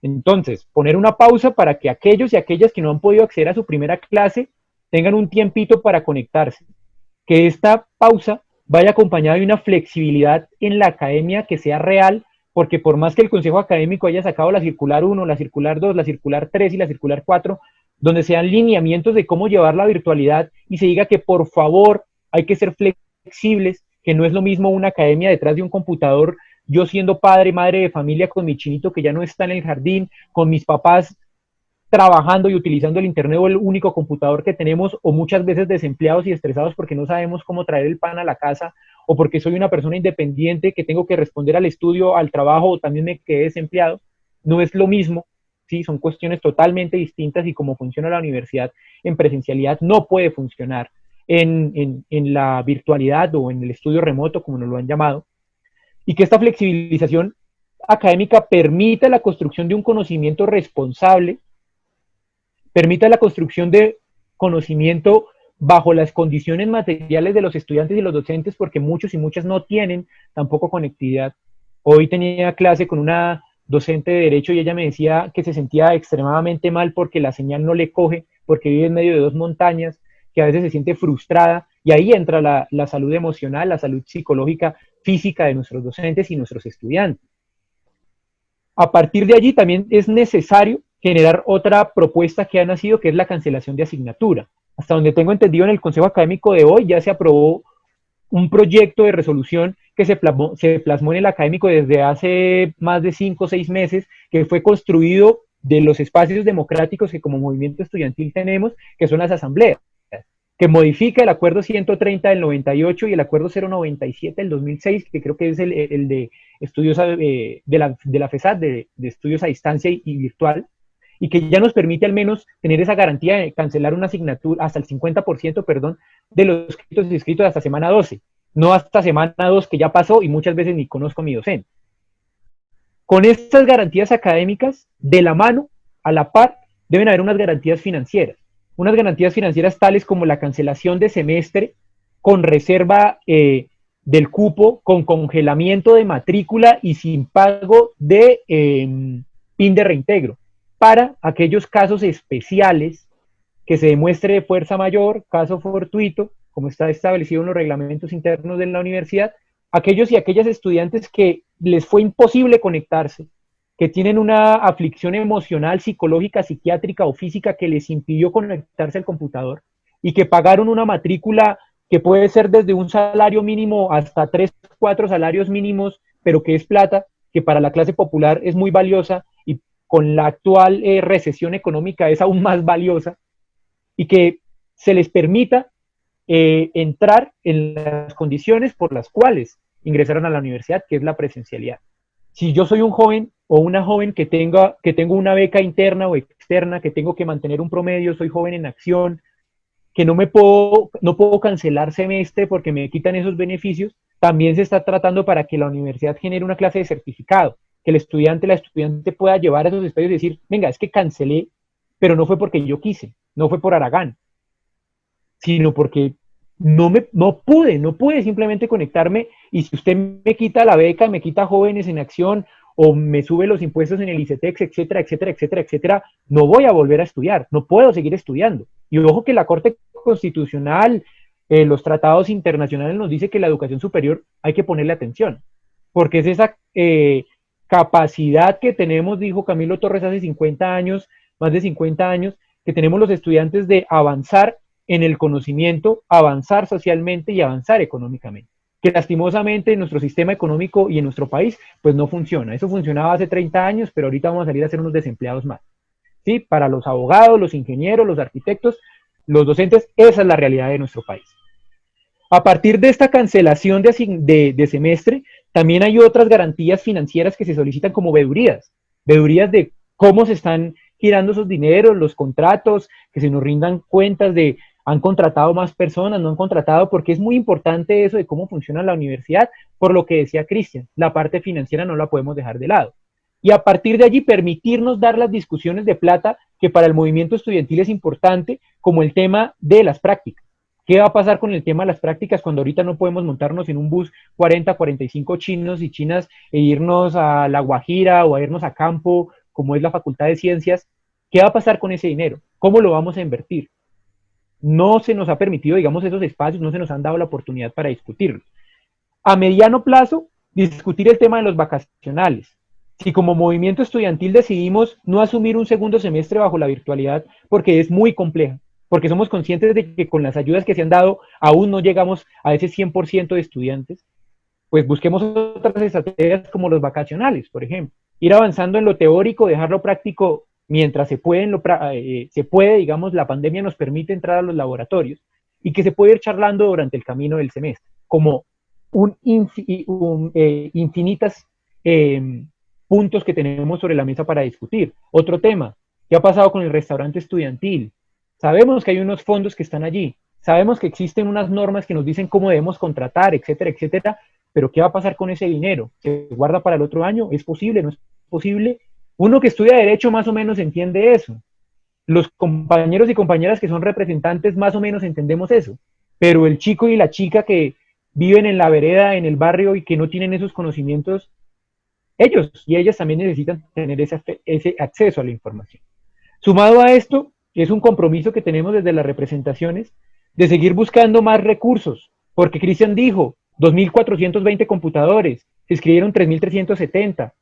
[SPEAKER 3] Entonces, poner una pausa para que aquellos y aquellas que no han podido acceder a su primera clase tengan un tiempito para conectarse. Que esta pausa vaya acompañada de una flexibilidad en la academia que sea real, porque por más que el Consejo Académico haya sacado la circular 1, la circular 2, la circular 3 y la circular 4, donde sean lineamientos de cómo llevar la virtualidad y se diga que por favor hay que ser flexibles, que no es lo mismo una academia detrás de un computador, yo siendo padre, madre de familia con mi chinito que ya no está en el jardín, con mis papás trabajando y utilizando el internet o el único computador que tenemos, o muchas veces desempleados y estresados porque no sabemos cómo traer el pan a la casa, o porque soy una persona independiente que tengo que responder al estudio, al trabajo, o también me quedé desempleado. No es lo mismo, ¿sí? Son cuestiones totalmente distintas, y cómo funciona la universidad en presencialidad no puede funcionar en la virtualidad o en el estudio remoto, como nos lo han llamado, y que esta flexibilización académica permita la construcción de un conocimiento responsable, permita la construcción de conocimiento bajo las condiciones materiales de los estudiantes y los docentes, porque muchos y muchas no tienen tampoco conectividad. Hoy tenía clase con una docente de Derecho y ella me decía que se sentía extremadamente mal porque la señal no le coge, porque vive en medio de dos montañas, que a veces se siente frustrada, y ahí entra la salud emocional, la salud psicológica, física de nuestros docentes y nuestros estudiantes. A partir de allí también es necesario generar otra propuesta que ha nacido, que es la cancelación de asignatura. Hasta donde tengo entendido, en el Consejo Académico de hoy ya se aprobó un proyecto de resolución que se plasmó en el académico desde hace más de 5 o 6 meses, que fue construido de los espacios democráticos que como movimiento estudiantil tenemos, que son las asambleas, que modifica el acuerdo 130 del 98 y el acuerdo 097 del 2006, que creo que es el de estudios de la FESAD, de estudios a distancia y virtual, y que ya nos permite al menos tener esa garantía de cancelar una asignatura hasta el 50%, perdón, de los créditos inscritos hasta semana 12, no hasta semana 2 que ya pasó y muchas veces ni conozco a mi docente. Con estas garantías académicas, de la mano, a la par, deben haber unas garantías financieras tales como la cancelación de semestre con reserva del cupo, con congelamiento de matrícula y sin pago de PIN de reintegro, para aquellos casos especiales que se demuestre de fuerza mayor, caso fortuito, como está establecido en los reglamentos internos de la universidad, aquellos y aquellas estudiantes que les fue imposible conectarse, que tienen una aflicción emocional, psicológica, psiquiátrica o física que les impidió conectarse al computador, y que pagaron una matrícula que puede ser desde un salario mínimo hasta 3, 4 salarios mínimos, pero que es plata, que para la clase popular es muy valiosa, y con la actual recesión económica es aún más valiosa, y que se les permita entrar en las condiciones por las cuales ingresaron a la universidad, que es la presencialidad. Si yo soy un joven o una joven que tengo una beca interna o externa, que tengo que mantener un promedio, soy joven en acción, que no puedo cancelar semestre porque me quitan esos beneficios, también se está tratando para que la universidad genere una clase de certificado, que el estudiante, la estudiante pueda llevar a esos espacios y decir, venga, es que cancelé, pero no fue porque yo quise, no fue por Aragán, sino porque no pude simplemente conectarme, y si usted me quita la beca, me quita jóvenes en acción, o me sube los impuestos en el ICETEX, etcétera, etcétera, etcétera, etcétera, no voy a volver a estudiar, no puedo seguir estudiando. Y ojo que la Corte Constitucional, los tratados internacionales nos dice que la educación superior hay que ponerle atención, porque es esa capacidad que tenemos, dijo Camilo Torres hace 50 años, más de 50 años, que tenemos los estudiantes de avanzar en el conocimiento, avanzar socialmente y avanzar económicamente, que lastimosamente en nuestro sistema económico y en nuestro país pues no funciona. Eso funcionaba hace 30 años, pero ahorita vamos a salir a ser unos desempleados más, ¿sí? Para los abogados, los ingenieros, los arquitectos, los docentes, esa es la realidad de nuestro país. A partir de esta cancelación de semestre, también hay otras garantías financieras que se solicitan como vedurías de cómo se están girando esos dineros, los contratos, que se nos rindan cuentas de han contratado más personas, no han contratado, porque es muy importante eso de cómo funciona la universidad, por lo que decía Cristian, la parte financiera no la podemos dejar de lado. Y a partir de allí permitirnos dar las discusiones de plata que para el movimiento estudiantil es importante, como el tema de las prácticas. ¿Qué va a pasar con el tema de las prácticas cuando ahorita no podemos montarnos en un bus 40, 45 chinos y chinas e irnos a La Guajira o a irnos a campo, como es la Facultad de Ciencias? ¿Qué va a pasar con ese dinero? ¿Cómo lo vamos a invertir? No se nos ha permitido, digamos, esos espacios, no se nos han dado la oportunidad para discutirlos. A mediano plazo, discutir el tema de los vacacionales. Si como movimiento estudiantil decidimos no asumir un segundo semestre bajo la virtualidad, porque es muy compleja, porque somos conscientes de que con las ayudas que se han dado aún no llegamos a ese 100% de estudiantes, pues busquemos otras estrategias como los vacacionales, por ejemplo. Ir avanzando en lo teórico, dejar lo práctico mientras se puede, digamos, la pandemia nos permite entrar a los laboratorios y que se puede ir charlando durante el camino del semestre, como infinitas puntos que tenemos sobre la mesa para discutir. Otro tema, ¿qué ha pasado con el restaurante estudiantil? Sabemos que hay unos fondos que están allí, sabemos que existen unas normas que nos dicen cómo debemos contratar, etcétera, etcétera, pero ¿qué va a pasar con ese dinero? ¿Se guarda para el otro año? ¿Es posible? ¿No es posible? Uno que estudia Derecho más o menos entiende eso. Los compañeros y compañeras que son representantes más o menos entendemos eso. Pero el chico y la chica que viven en la vereda, en el barrio y que no tienen esos conocimientos, ellos y ellas también necesitan tener ese acceso a la información. Sumado a esto, es un compromiso que tenemos desde las representaciones de seguir buscando más recursos, porque Cristian dijo, 2.420 computadores, se inscribieron 3.370.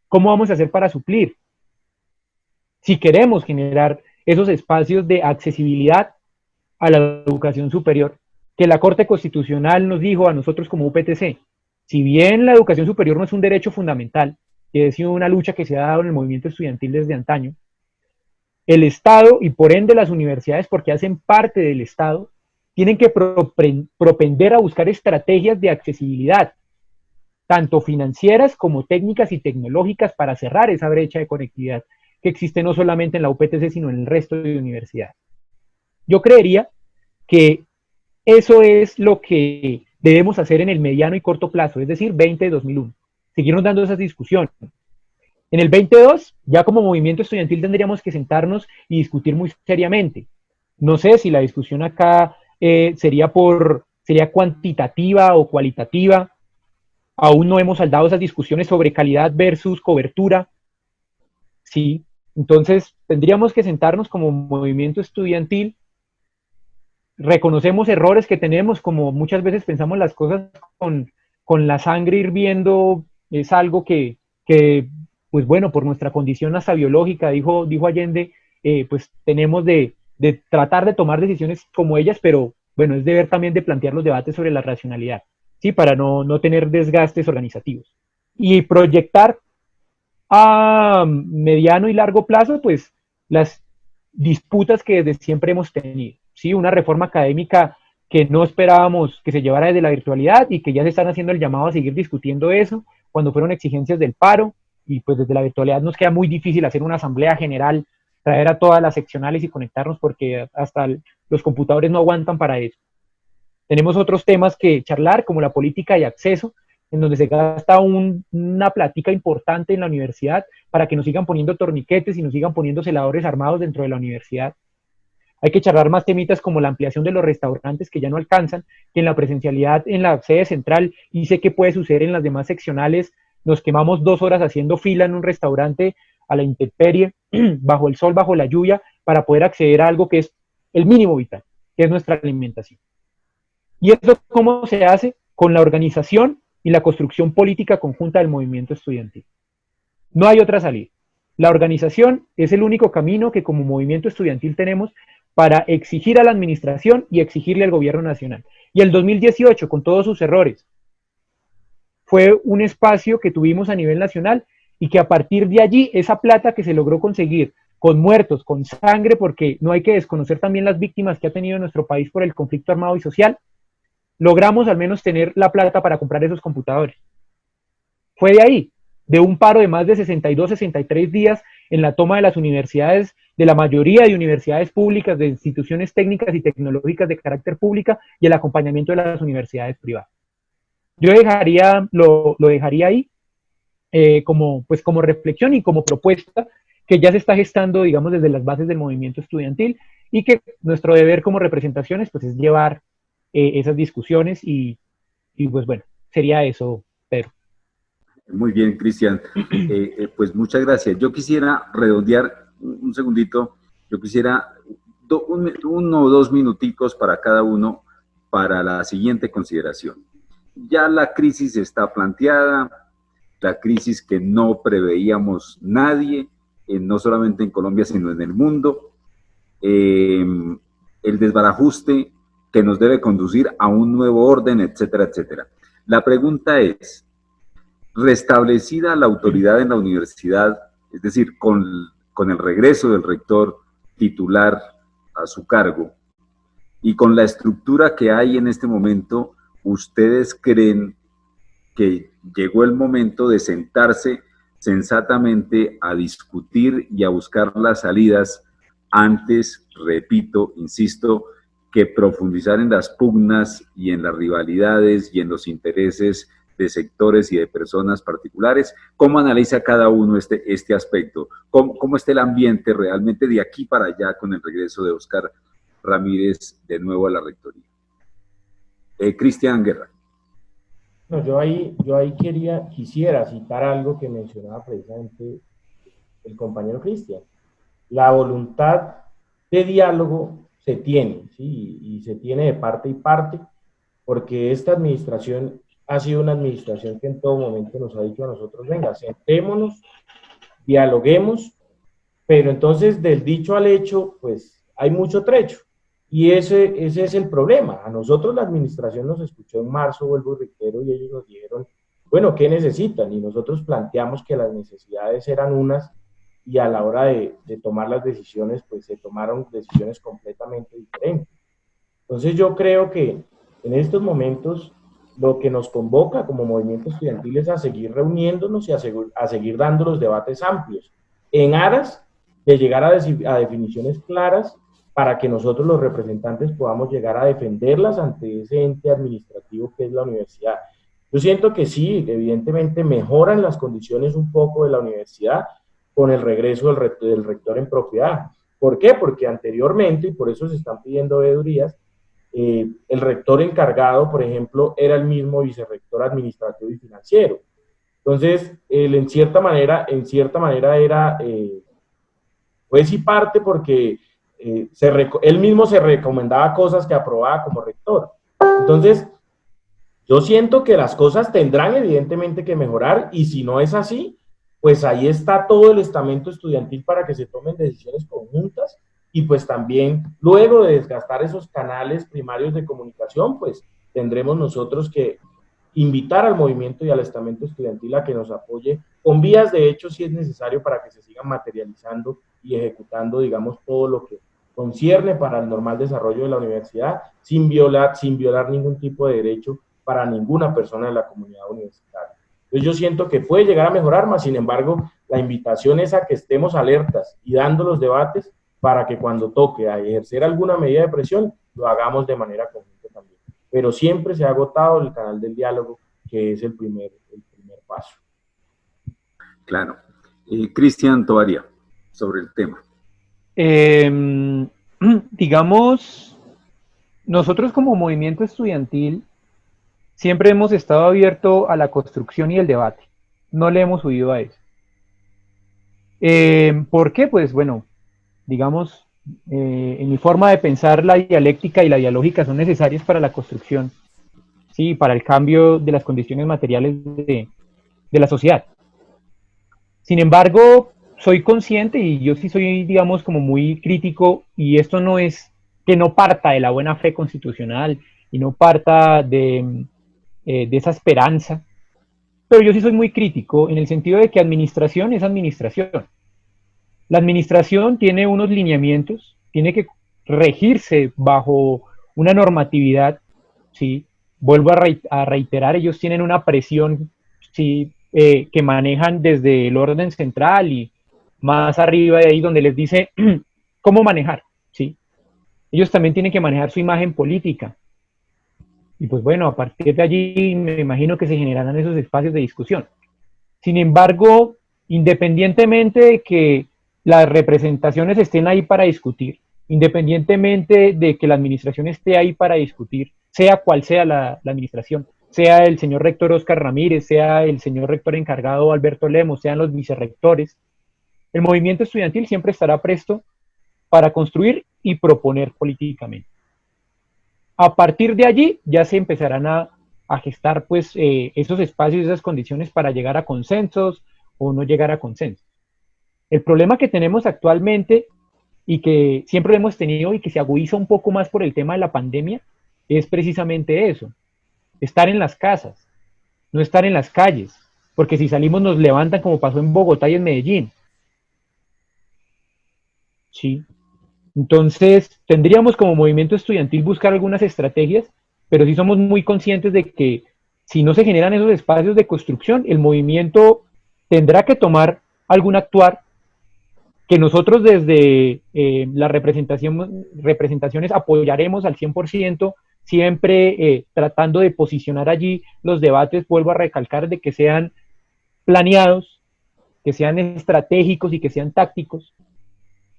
[SPEAKER 3] ¿Cómo vamos a hacer para suplir? Si queremos generar esos espacios de accesibilidad a la educación superior, que la Corte Constitucional nos dijo a nosotros como UPTC, si bien la educación superior no es un derecho fundamental, que ha sido una lucha que se ha dado en el movimiento estudiantil desde antaño, el Estado y por ende las universidades, porque hacen parte del Estado, tienen que propender a buscar estrategias de accesibilidad, tanto financieras como técnicas y tecnológicas para cerrar esa brecha de conectividad que existe no solamente en la UPTC, sino en el resto de universidades. Yo creería que eso es lo que debemos hacer en el mediano y corto plazo, es decir, 20-2001. Seguirnos dando esas discusiones. En el 22, ya como movimiento estudiantil tendríamos que sentarnos y discutir muy seriamente. No sé si la discusión acá sería cuantitativa o cualitativa. Aún no hemos saldado esas discusiones sobre calidad versus cobertura. Sí, entonces tendríamos que sentarnos como movimiento estudiantil. Reconocemos errores que tenemos, como muchas veces pensamos las cosas con la sangre hirviendo, es algo que pues bueno, por nuestra condición hasta biológica, dijo Allende, pues tenemos de tratar de tomar decisiones como ellas, pero bueno, es deber también de plantear los debates sobre la racionalidad, ¿sí? Para no tener desgastes organizativos. Y proyectar a mediano y largo plazo, pues las disputas que desde siempre hemos tenido, ¿sí? Una reforma académica que no esperábamos que se llevara desde la virtualidad y que ya se están haciendo el llamado a seguir discutiendo eso, cuando fueron exigencias del paro, y pues desde la virtualidad nos queda muy difícil hacer una asamblea general, traer a todas las seccionales y conectarnos porque hasta los computadores no aguantan para eso. Tenemos otros temas que charlar, como la política de acceso, en donde se gasta una plática importante en la universidad para que nos sigan poniendo torniquetes y nos sigan poniendo celadores armados dentro de la universidad. Hay que charlar más temitas como la ampliación de los restaurantes que ya no alcanzan, que en la presencialidad en la sede central, y sé que puede suceder en las demás seccionales, nos quemamos 2 horas haciendo fila en un restaurante a la intemperie, bajo el sol, bajo la lluvia, para poder acceder a algo que es el mínimo vital, que es nuestra alimentación. ¿Y eso cómo se hace? Con la organización y la construcción política conjunta del movimiento estudiantil. No hay otra salida. La organización es el único camino que como movimiento estudiantil tenemos para exigir a la administración y exigirle al gobierno nacional. Y el 2018, con todos sus errores, fue un espacio que tuvimos a nivel nacional y que a partir de allí, esa plata que se logró conseguir con muertos, con sangre, porque no hay que desconocer también las víctimas que ha tenido nuestro país por el conflicto armado y social, logramos al menos tener la plata para comprar esos computadores. Fue de ahí, de un paro de más de 62, 63 días en la toma de las universidades, de la mayoría de universidades públicas, de instituciones técnicas y tecnológicas de carácter pública y el acompañamiento de las universidades privadas. Yo lo dejaría ahí como reflexión y como propuesta que ya se está gestando, digamos, desde las bases del movimiento estudiantil y que nuestro deber como representaciones pues es llevar esas discusiones y pues bueno, sería eso, Pedro.
[SPEAKER 1] Muy bien, Cristian. Pues muchas gracias. Yo quisiera redondear un segundito. Yo quisiera 1 o 2 minuticos para cada uno para la siguiente consideración. Ya la crisis está planteada, la crisis que no preveíamos nadie, no solamente en Colombia, sino en el mundo. el desbarajuste que nos debe conducir a un nuevo orden, etcétera, etcétera. La pregunta es, restablecida la autoridad en la universidad, es decir, con el regreso del rector titular a su cargo y con la estructura que hay en este momento, ¿ustedes creen que llegó el momento de sentarse sensatamente a discutir y a buscar las salidas antes, repito, insisto, que profundizar en las pugnas y en las rivalidades y en los intereses de sectores y de personas particulares? ¿Cómo analiza cada uno este aspecto? ¿Cómo está el ambiente realmente de aquí para allá con el regreso de Óscar Ramírez de nuevo a la rectoría? Cristian Guerra.
[SPEAKER 2] No, yo ahí quisiera citar algo que mencionaba precisamente el compañero Cristian. La voluntad de diálogo se tiene, ¿sí? Y se tiene de parte y parte, porque esta administración ha sido una administración que en todo momento nos ha dicho a nosotros, venga, sentémonos, dialoguemos, pero entonces del dicho al hecho, pues hay mucho trecho. Y ese es el problema. A nosotros la administración nos escuchó en marzo, vuelvo y reitero, y ellos nos dijeron, bueno, ¿qué necesitan? Y nosotros planteamos que las necesidades eran unas, y a la hora de tomar las decisiones, pues se tomaron decisiones completamente diferentes. Entonces yo creo que en estos momentos lo que nos convoca como movimiento estudiantil es a seguir reuniéndonos y a seguir dando los debates amplios, en aras de llegar a definiciones claras para que nosotros los representantes podamos llegar a defenderlas ante ese ente administrativo que es la universidad. Yo siento que sí, evidentemente mejoran las condiciones un poco de la universidad con el regreso del rector en propiedad. ¿Por qué? Porque anteriormente, y por eso se están pidiendo veedurías, el rector encargado, por ejemplo, era el mismo vicerrector administrativo y financiero. Entonces, él en cierta manera era, pues sí parte porque él mismo se recomendaba cosas que aprobaba como rector. Entonces, yo siento que las cosas tendrán evidentemente que mejorar, y si no es así, pues ahí está todo el estamento estudiantil para que se tomen decisiones conjuntas, y pues también luego de desgastar esos canales primarios de comunicación, pues tendremos nosotros que invitar al movimiento y al estamento estudiantil a que nos apoye con vías de hecho si es necesario para que se sigan materializando y ejecutando, digamos, todo lo que concierne para el normal desarrollo de la universidad sin violar ningún tipo de derecho para ninguna persona de la comunidad universitaria. Entonces yo siento que puede llegar a mejorar, más sin embargo, la invitación es a que estemos alertas y dando los debates para que cuando toque a ejercer alguna medida de presión, lo hagamos de manera conjunta también. Pero siempre se ha agotado el canal del diálogo, que es el primer paso.
[SPEAKER 1] Claro. Cristian Tovaría, sobre el tema.
[SPEAKER 3] Digamos, nosotros como movimiento estudiantil siempre hemos estado abiertos a la construcción y el debate. No le hemos huido a eso. ¿Por qué? Pues bueno, digamos, en mi forma de pensar, la dialéctica y la dialógica son necesarias para la construcción, sí, para el cambio de las condiciones materiales de la sociedad. Sin embargo, soy consciente, y yo sí soy, digamos, como muy crítico, y esto no es que no parta de la buena fe constitucional y no parta de esa esperanza, pero yo sí soy muy crítico en el sentido de que administración es administración. La administración tiene unos lineamientos, tiene que regirse bajo una normatividad, ¿sí? Vuelvo a reiterar, ellos tienen una presión, ¿sí? Que manejan desde el orden central y más arriba de ahí donde les dice cómo manejar, ¿sí? Ellos también tienen que manejar su imagen política. Y pues bueno, a partir de allí me imagino que se generarán esos espacios de discusión. Sin embargo, independientemente de que las representaciones estén ahí para discutir, independientemente de que la administración esté ahí para discutir, sea cual sea la administración, sea el señor rector Óscar Ramírez, sea el señor rector encargado Alberto Lemos, sean los vicerrectores, el movimiento estudiantil siempre estará presto para construir y proponer políticamente. A partir de allí ya se empezarán a gestar pues esos espacios, esas condiciones para llegar a consensos o no llegar a consensos. El problema que tenemos actualmente y que siempre lo hemos tenido y que se agudiza un poco más por el tema de la pandemia, es precisamente eso, estar en las casas, no estar en las calles, porque si salimos nos levantan como pasó en Bogotá y en Medellín. Sí. Entonces, tendríamos como movimiento estudiantil buscar algunas estrategias, pero sí somos muy conscientes de que si no se generan esos espacios de construcción, el movimiento tendrá que tomar algún actuar que nosotros desde las representaciones apoyaremos al 100%, siempre tratando de posicionar allí los debates, vuelvo a recalcar, de que sean planeados, que sean estratégicos y que sean tácticos,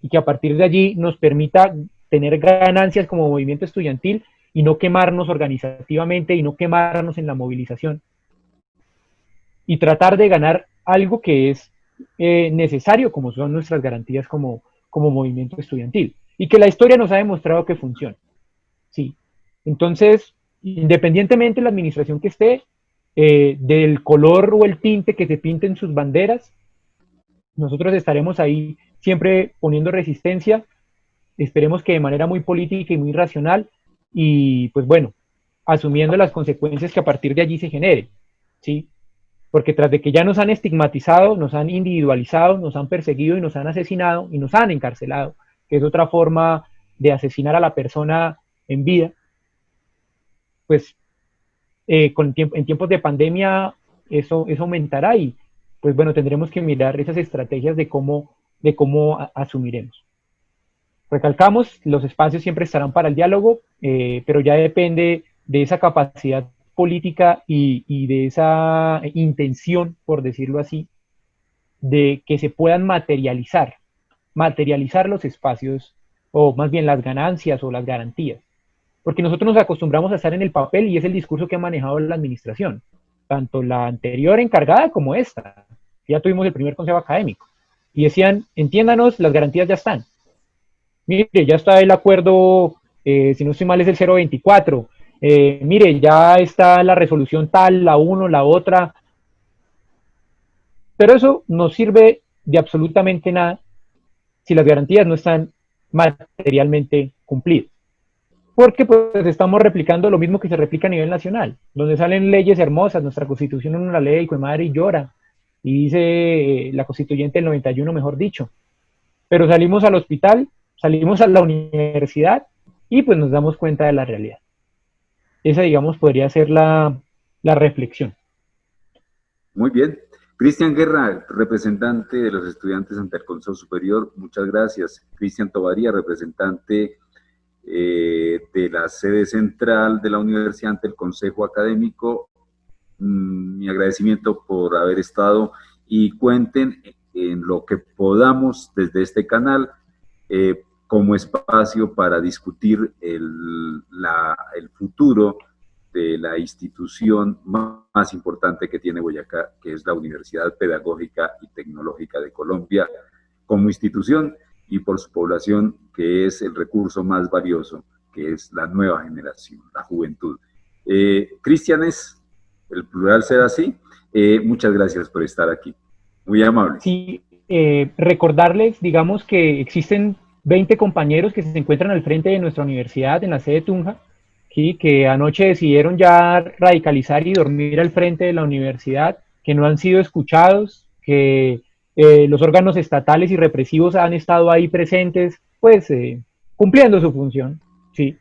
[SPEAKER 3] y que a partir de allí nos permita tener ganancias como movimiento estudiantil y no quemarnos organizativamente y no quemarnos en la movilización. Y tratar de ganar algo que es necesario, como son nuestras garantías como movimiento estudiantil. Y que la historia nos ha demostrado que funciona. Sí. Entonces, independientemente de la administración que esté, del color o el tinte que se pinten sus banderas, nosotros estaremos ahí siempre poniendo resistencia, esperemos que de manera muy política y muy racional, y pues bueno, asumiendo las consecuencias que a partir de allí se generen, ¿sí? Porque tras de que ya nos han estigmatizado, nos han individualizado, nos han perseguido y nos han asesinado y nos han encarcelado, que es otra forma de asesinar a la persona en vida, pues en tiempos de pandemia eso aumentará y pues bueno, tendremos que mirar esas estrategias de cómo asumiremos. Recalcamos, los espacios siempre estarán para el diálogo, pero ya depende de esa capacidad política y de esa intención, por decirlo así, de que se puedan materializar los espacios, o más bien las ganancias o las garantías. Porque nosotros nos acostumbramos a estar en el papel y es el discurso que ha manejado la administración, tanto la anterior encargada como esta. Ya tuvimos el primer consejo académico. Y decían, entiéndanos, las garantías ya están. Mire, ya está el acuerdo, si no estoy mal es el 024. Mire, ya está la resolución tal, la uno, la otra. Pero eso no sirve de absolutamente nada si las garantías no están materialmente cumplidas. Porque pues estamos replicando lo mismo que se replica a nivel nacional, donde salen leyes hermosas, nuestra constitución uno la lee y con madre y llora, y dice la constituyente del 91, mejor dicho, pero salimos al hospital, salimos a la universidad y pues nos damos cuenta de la realidad. Esa, digamos, podría ser la reflexión.
[SPEAKER 1] Muy bien. Cristian Guerra, representante de los estudiantes ante el Consejo Superior, muchas gracias. Cristian Tovaría, representante de la sede central de la universidad ante el Consejo Académico, mi agradecimiento por haber estado y cuenten en lo que podamos desde este canal como espacio para discutir el futuro de la institución más importante que tiene Boyacá, que es la Universidad Pedagógica y Tecnológica de Colombia, como institución y por su población, que es el recurso más valioso, que es la nueva generación, la juventud. Cristianes, el plural será así. Muchas gracias por estar aquí. Muy amable.
[SPEAKER 3] Sí, recordarles, digamos, que existen 20 compañeros que se encuentran al frente de nuestra universidad en la sede Tunja, ¿sí? Que anoche decidieron ya radicalizar y dormir al frente de la universidad, que no han sido escuchados, que los órganos estatales y represivos han estado ahí presentes, pues cumpliendo su función, ¿sí?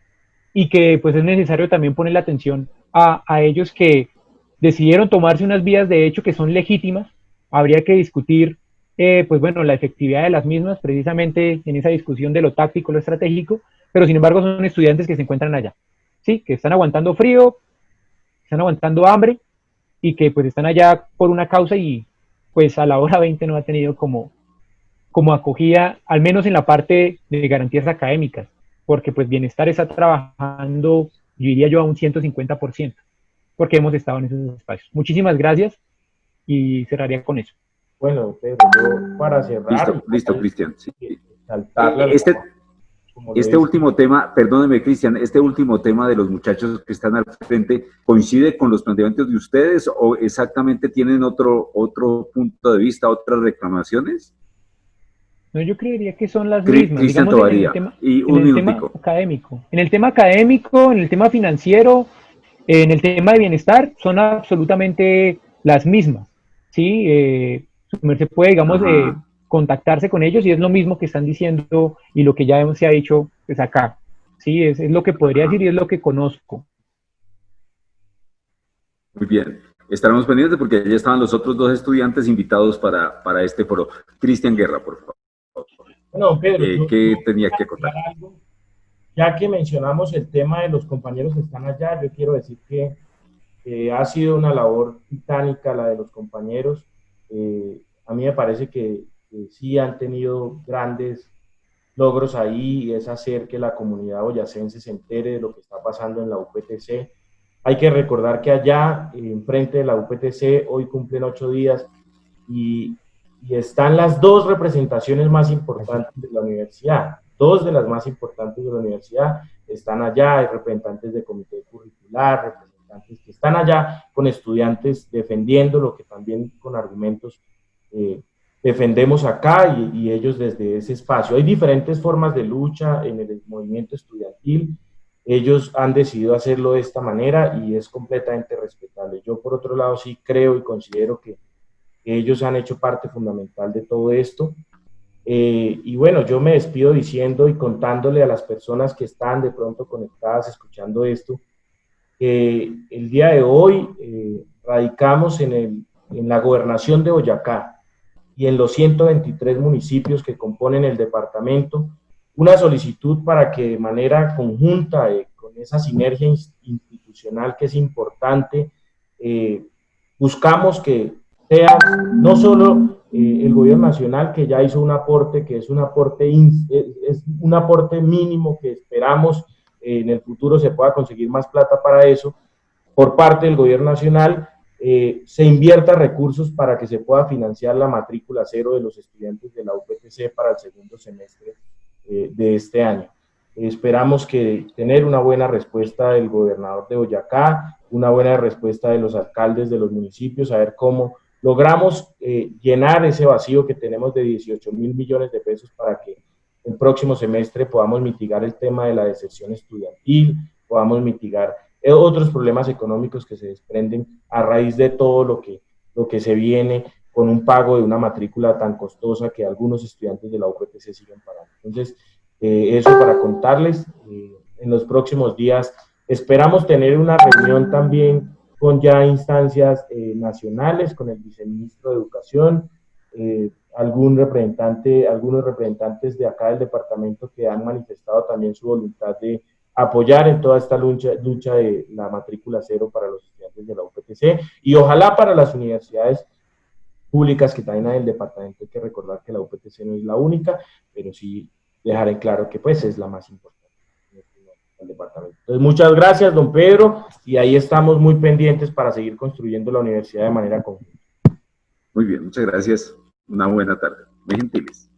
[SPEAKER 3] Y que pues es necesario también poner la atención a ellos que decidieron tomarse unas vías de hecho que son legítimas. Habría que discutir, pues bueno, la efectividad de las mismas, precisamente en esa discusión de lo táctico, lo estratégico, pero sin embargo son estudiantes que se encuentran allá, ¿sí? Que están aguantando frío, están aguantando hambre y que pues están allá por una causa y pues a la hora 20 no ha tenido como acogida, al menos en la parte de garantías académicas, porque pues bienestar está trabajando, yo diría yo, a un 150%, porque hemos estado en esos espacios. Muchísimas gracias y cerraría con eso.
[SPEAKER 2] Bueno, Pedro, yo para cerrar...
[SPEAKER 1] Listo, Cristian. Sí.
[SPEAKER 2] Este
[SPEAKER 1] último tema, perdóneme, Cristian, este último tema de los muchachos que están al frente, ¿coincide con los planteamientos de ustedes o exactamente tienen otro punto de vista, otras reclamaciones?
[SPEAKER 3] No, yo creería que son las mismas,
[SPEAKER 1] Cristian
[SPEAKER 3] digamos,
[SPEAKER 1] Tovaría, y un
[SPEAKER 3] en el tema
[SPEAKER 1] minutico.
[SPEAKER 3] académico. En el tema académico, en el tema financiero, en el tema de bienestar, son absolutamente las mismas, ¿sí? Su merced puede, digamos,
[SPEAKER 1] Ajá.
[SPEAKER 3] contactarse con ellos y es lo mismo que están diciendo y lo que ya se ha dicho pues, acá, ¿sí? Es lo que podría
[SPEAKER 1] Ajá.
[SPEAKER 3] decir y es lo que conozco.
[SPEAKER 1] Muy bien. Estaremos pendientes porque ya estaban los otros dos estudiantes invitados para este foro. Cristian Guerra, por favor.
[SPEAKER 2] Bueno, Pedro,
[SPEAKER 1] ¿Qué
[SPEAKER 2] yo
[SPEAKER 1] tenía
[SPEAKER 2] quería
[SPEAKER 1] que contar?
[SPEAKER 2] agregar algo. Ya que mencionamos el tema de los compañeros que están allá, yo quiero decir que ha sido una labor titánica la de los compañeros. A mí me parece que sí han tenido grandes logros ahí y es hacer que la comunidad boyacense se entere de lo que está pasando en la UPTC. Hay que recordar que allá, enfrente de la UPTC, hoy cumplen 8 días y, y están las dos representaciones más importantes de la universidad. Dos de las más importantes de la universidad están allá, hay representantes de comité curricular, representantes que están allá con estudiantes defendiendo lo que también con argumentos defendemos acá y ellos desde ese espacio. Hay diferentes formas de lucha en el movimiento estudiantil. Ellos han decidido hacerlo de esta manera y es completamente respetable. Yo, por otro lado, sí creo y considero que ellos han hecho parte fundamental de todo esto. Y bueno, yo me despido diciendo y contándole a las personas que están de pronto conectadas escuchando esto, que el día de hoy radicamos en la gobernación de Boyacá y en los 123 municipios que componen el departamento, una solicitud para que de manera conjunta, con esa sinergia institucional que es importante, buscamos que sea no solo el gobierno nacional, que ya hizo un aporte, que es un aporte mínimo que esperamos en el futuro se pueda conseguir más plata para eso, por parte del gobierno nacional, se invierta recursos para que se pueda financiar la matrícula cero de los estudiantes de la UPTC para el segundo semestre de este año. Esperamos que tener una buena respuesta del gobernador de Boyacá, una buena respuesta de los alcaldes de los municipios, a ver cómo logramos llenar ese vacío que tenemos de 18.000 millones de pesos para que el próximo semestre podamos mitigar el tema de la deserción estudiantil, podamos mitigar otros problemas económicos que se desprenden a raíz de todo lo que se viene con un pago de una matrícula tan costosa que algunos estudiantes de la UPTC siguen pagando. Entonces, eso para contarles. En los próximos días esperamos tener una reunión también con ya instancias nacionales, con el viceministro de Educación, algunos representantes de acá del departamento que han manifestado también su voluntad de apoyar en toda esta lucha de la matrícula cero para los estudiantes de la UPTC y ojalá para las universidades públicas que también hay en el departamento. Hay que recordar que la UPTC no es la única, pero sí dejar en claro que pues es la más importante del departamento. Entonces, muchas gracias, don Pedro, y ahí estamos muy pendientes para seguir construyendo la universidad de manera conjunta.
[SPEAKER 1] Muy bien, muchas gracias. Una buena tarde. Muy gentiles.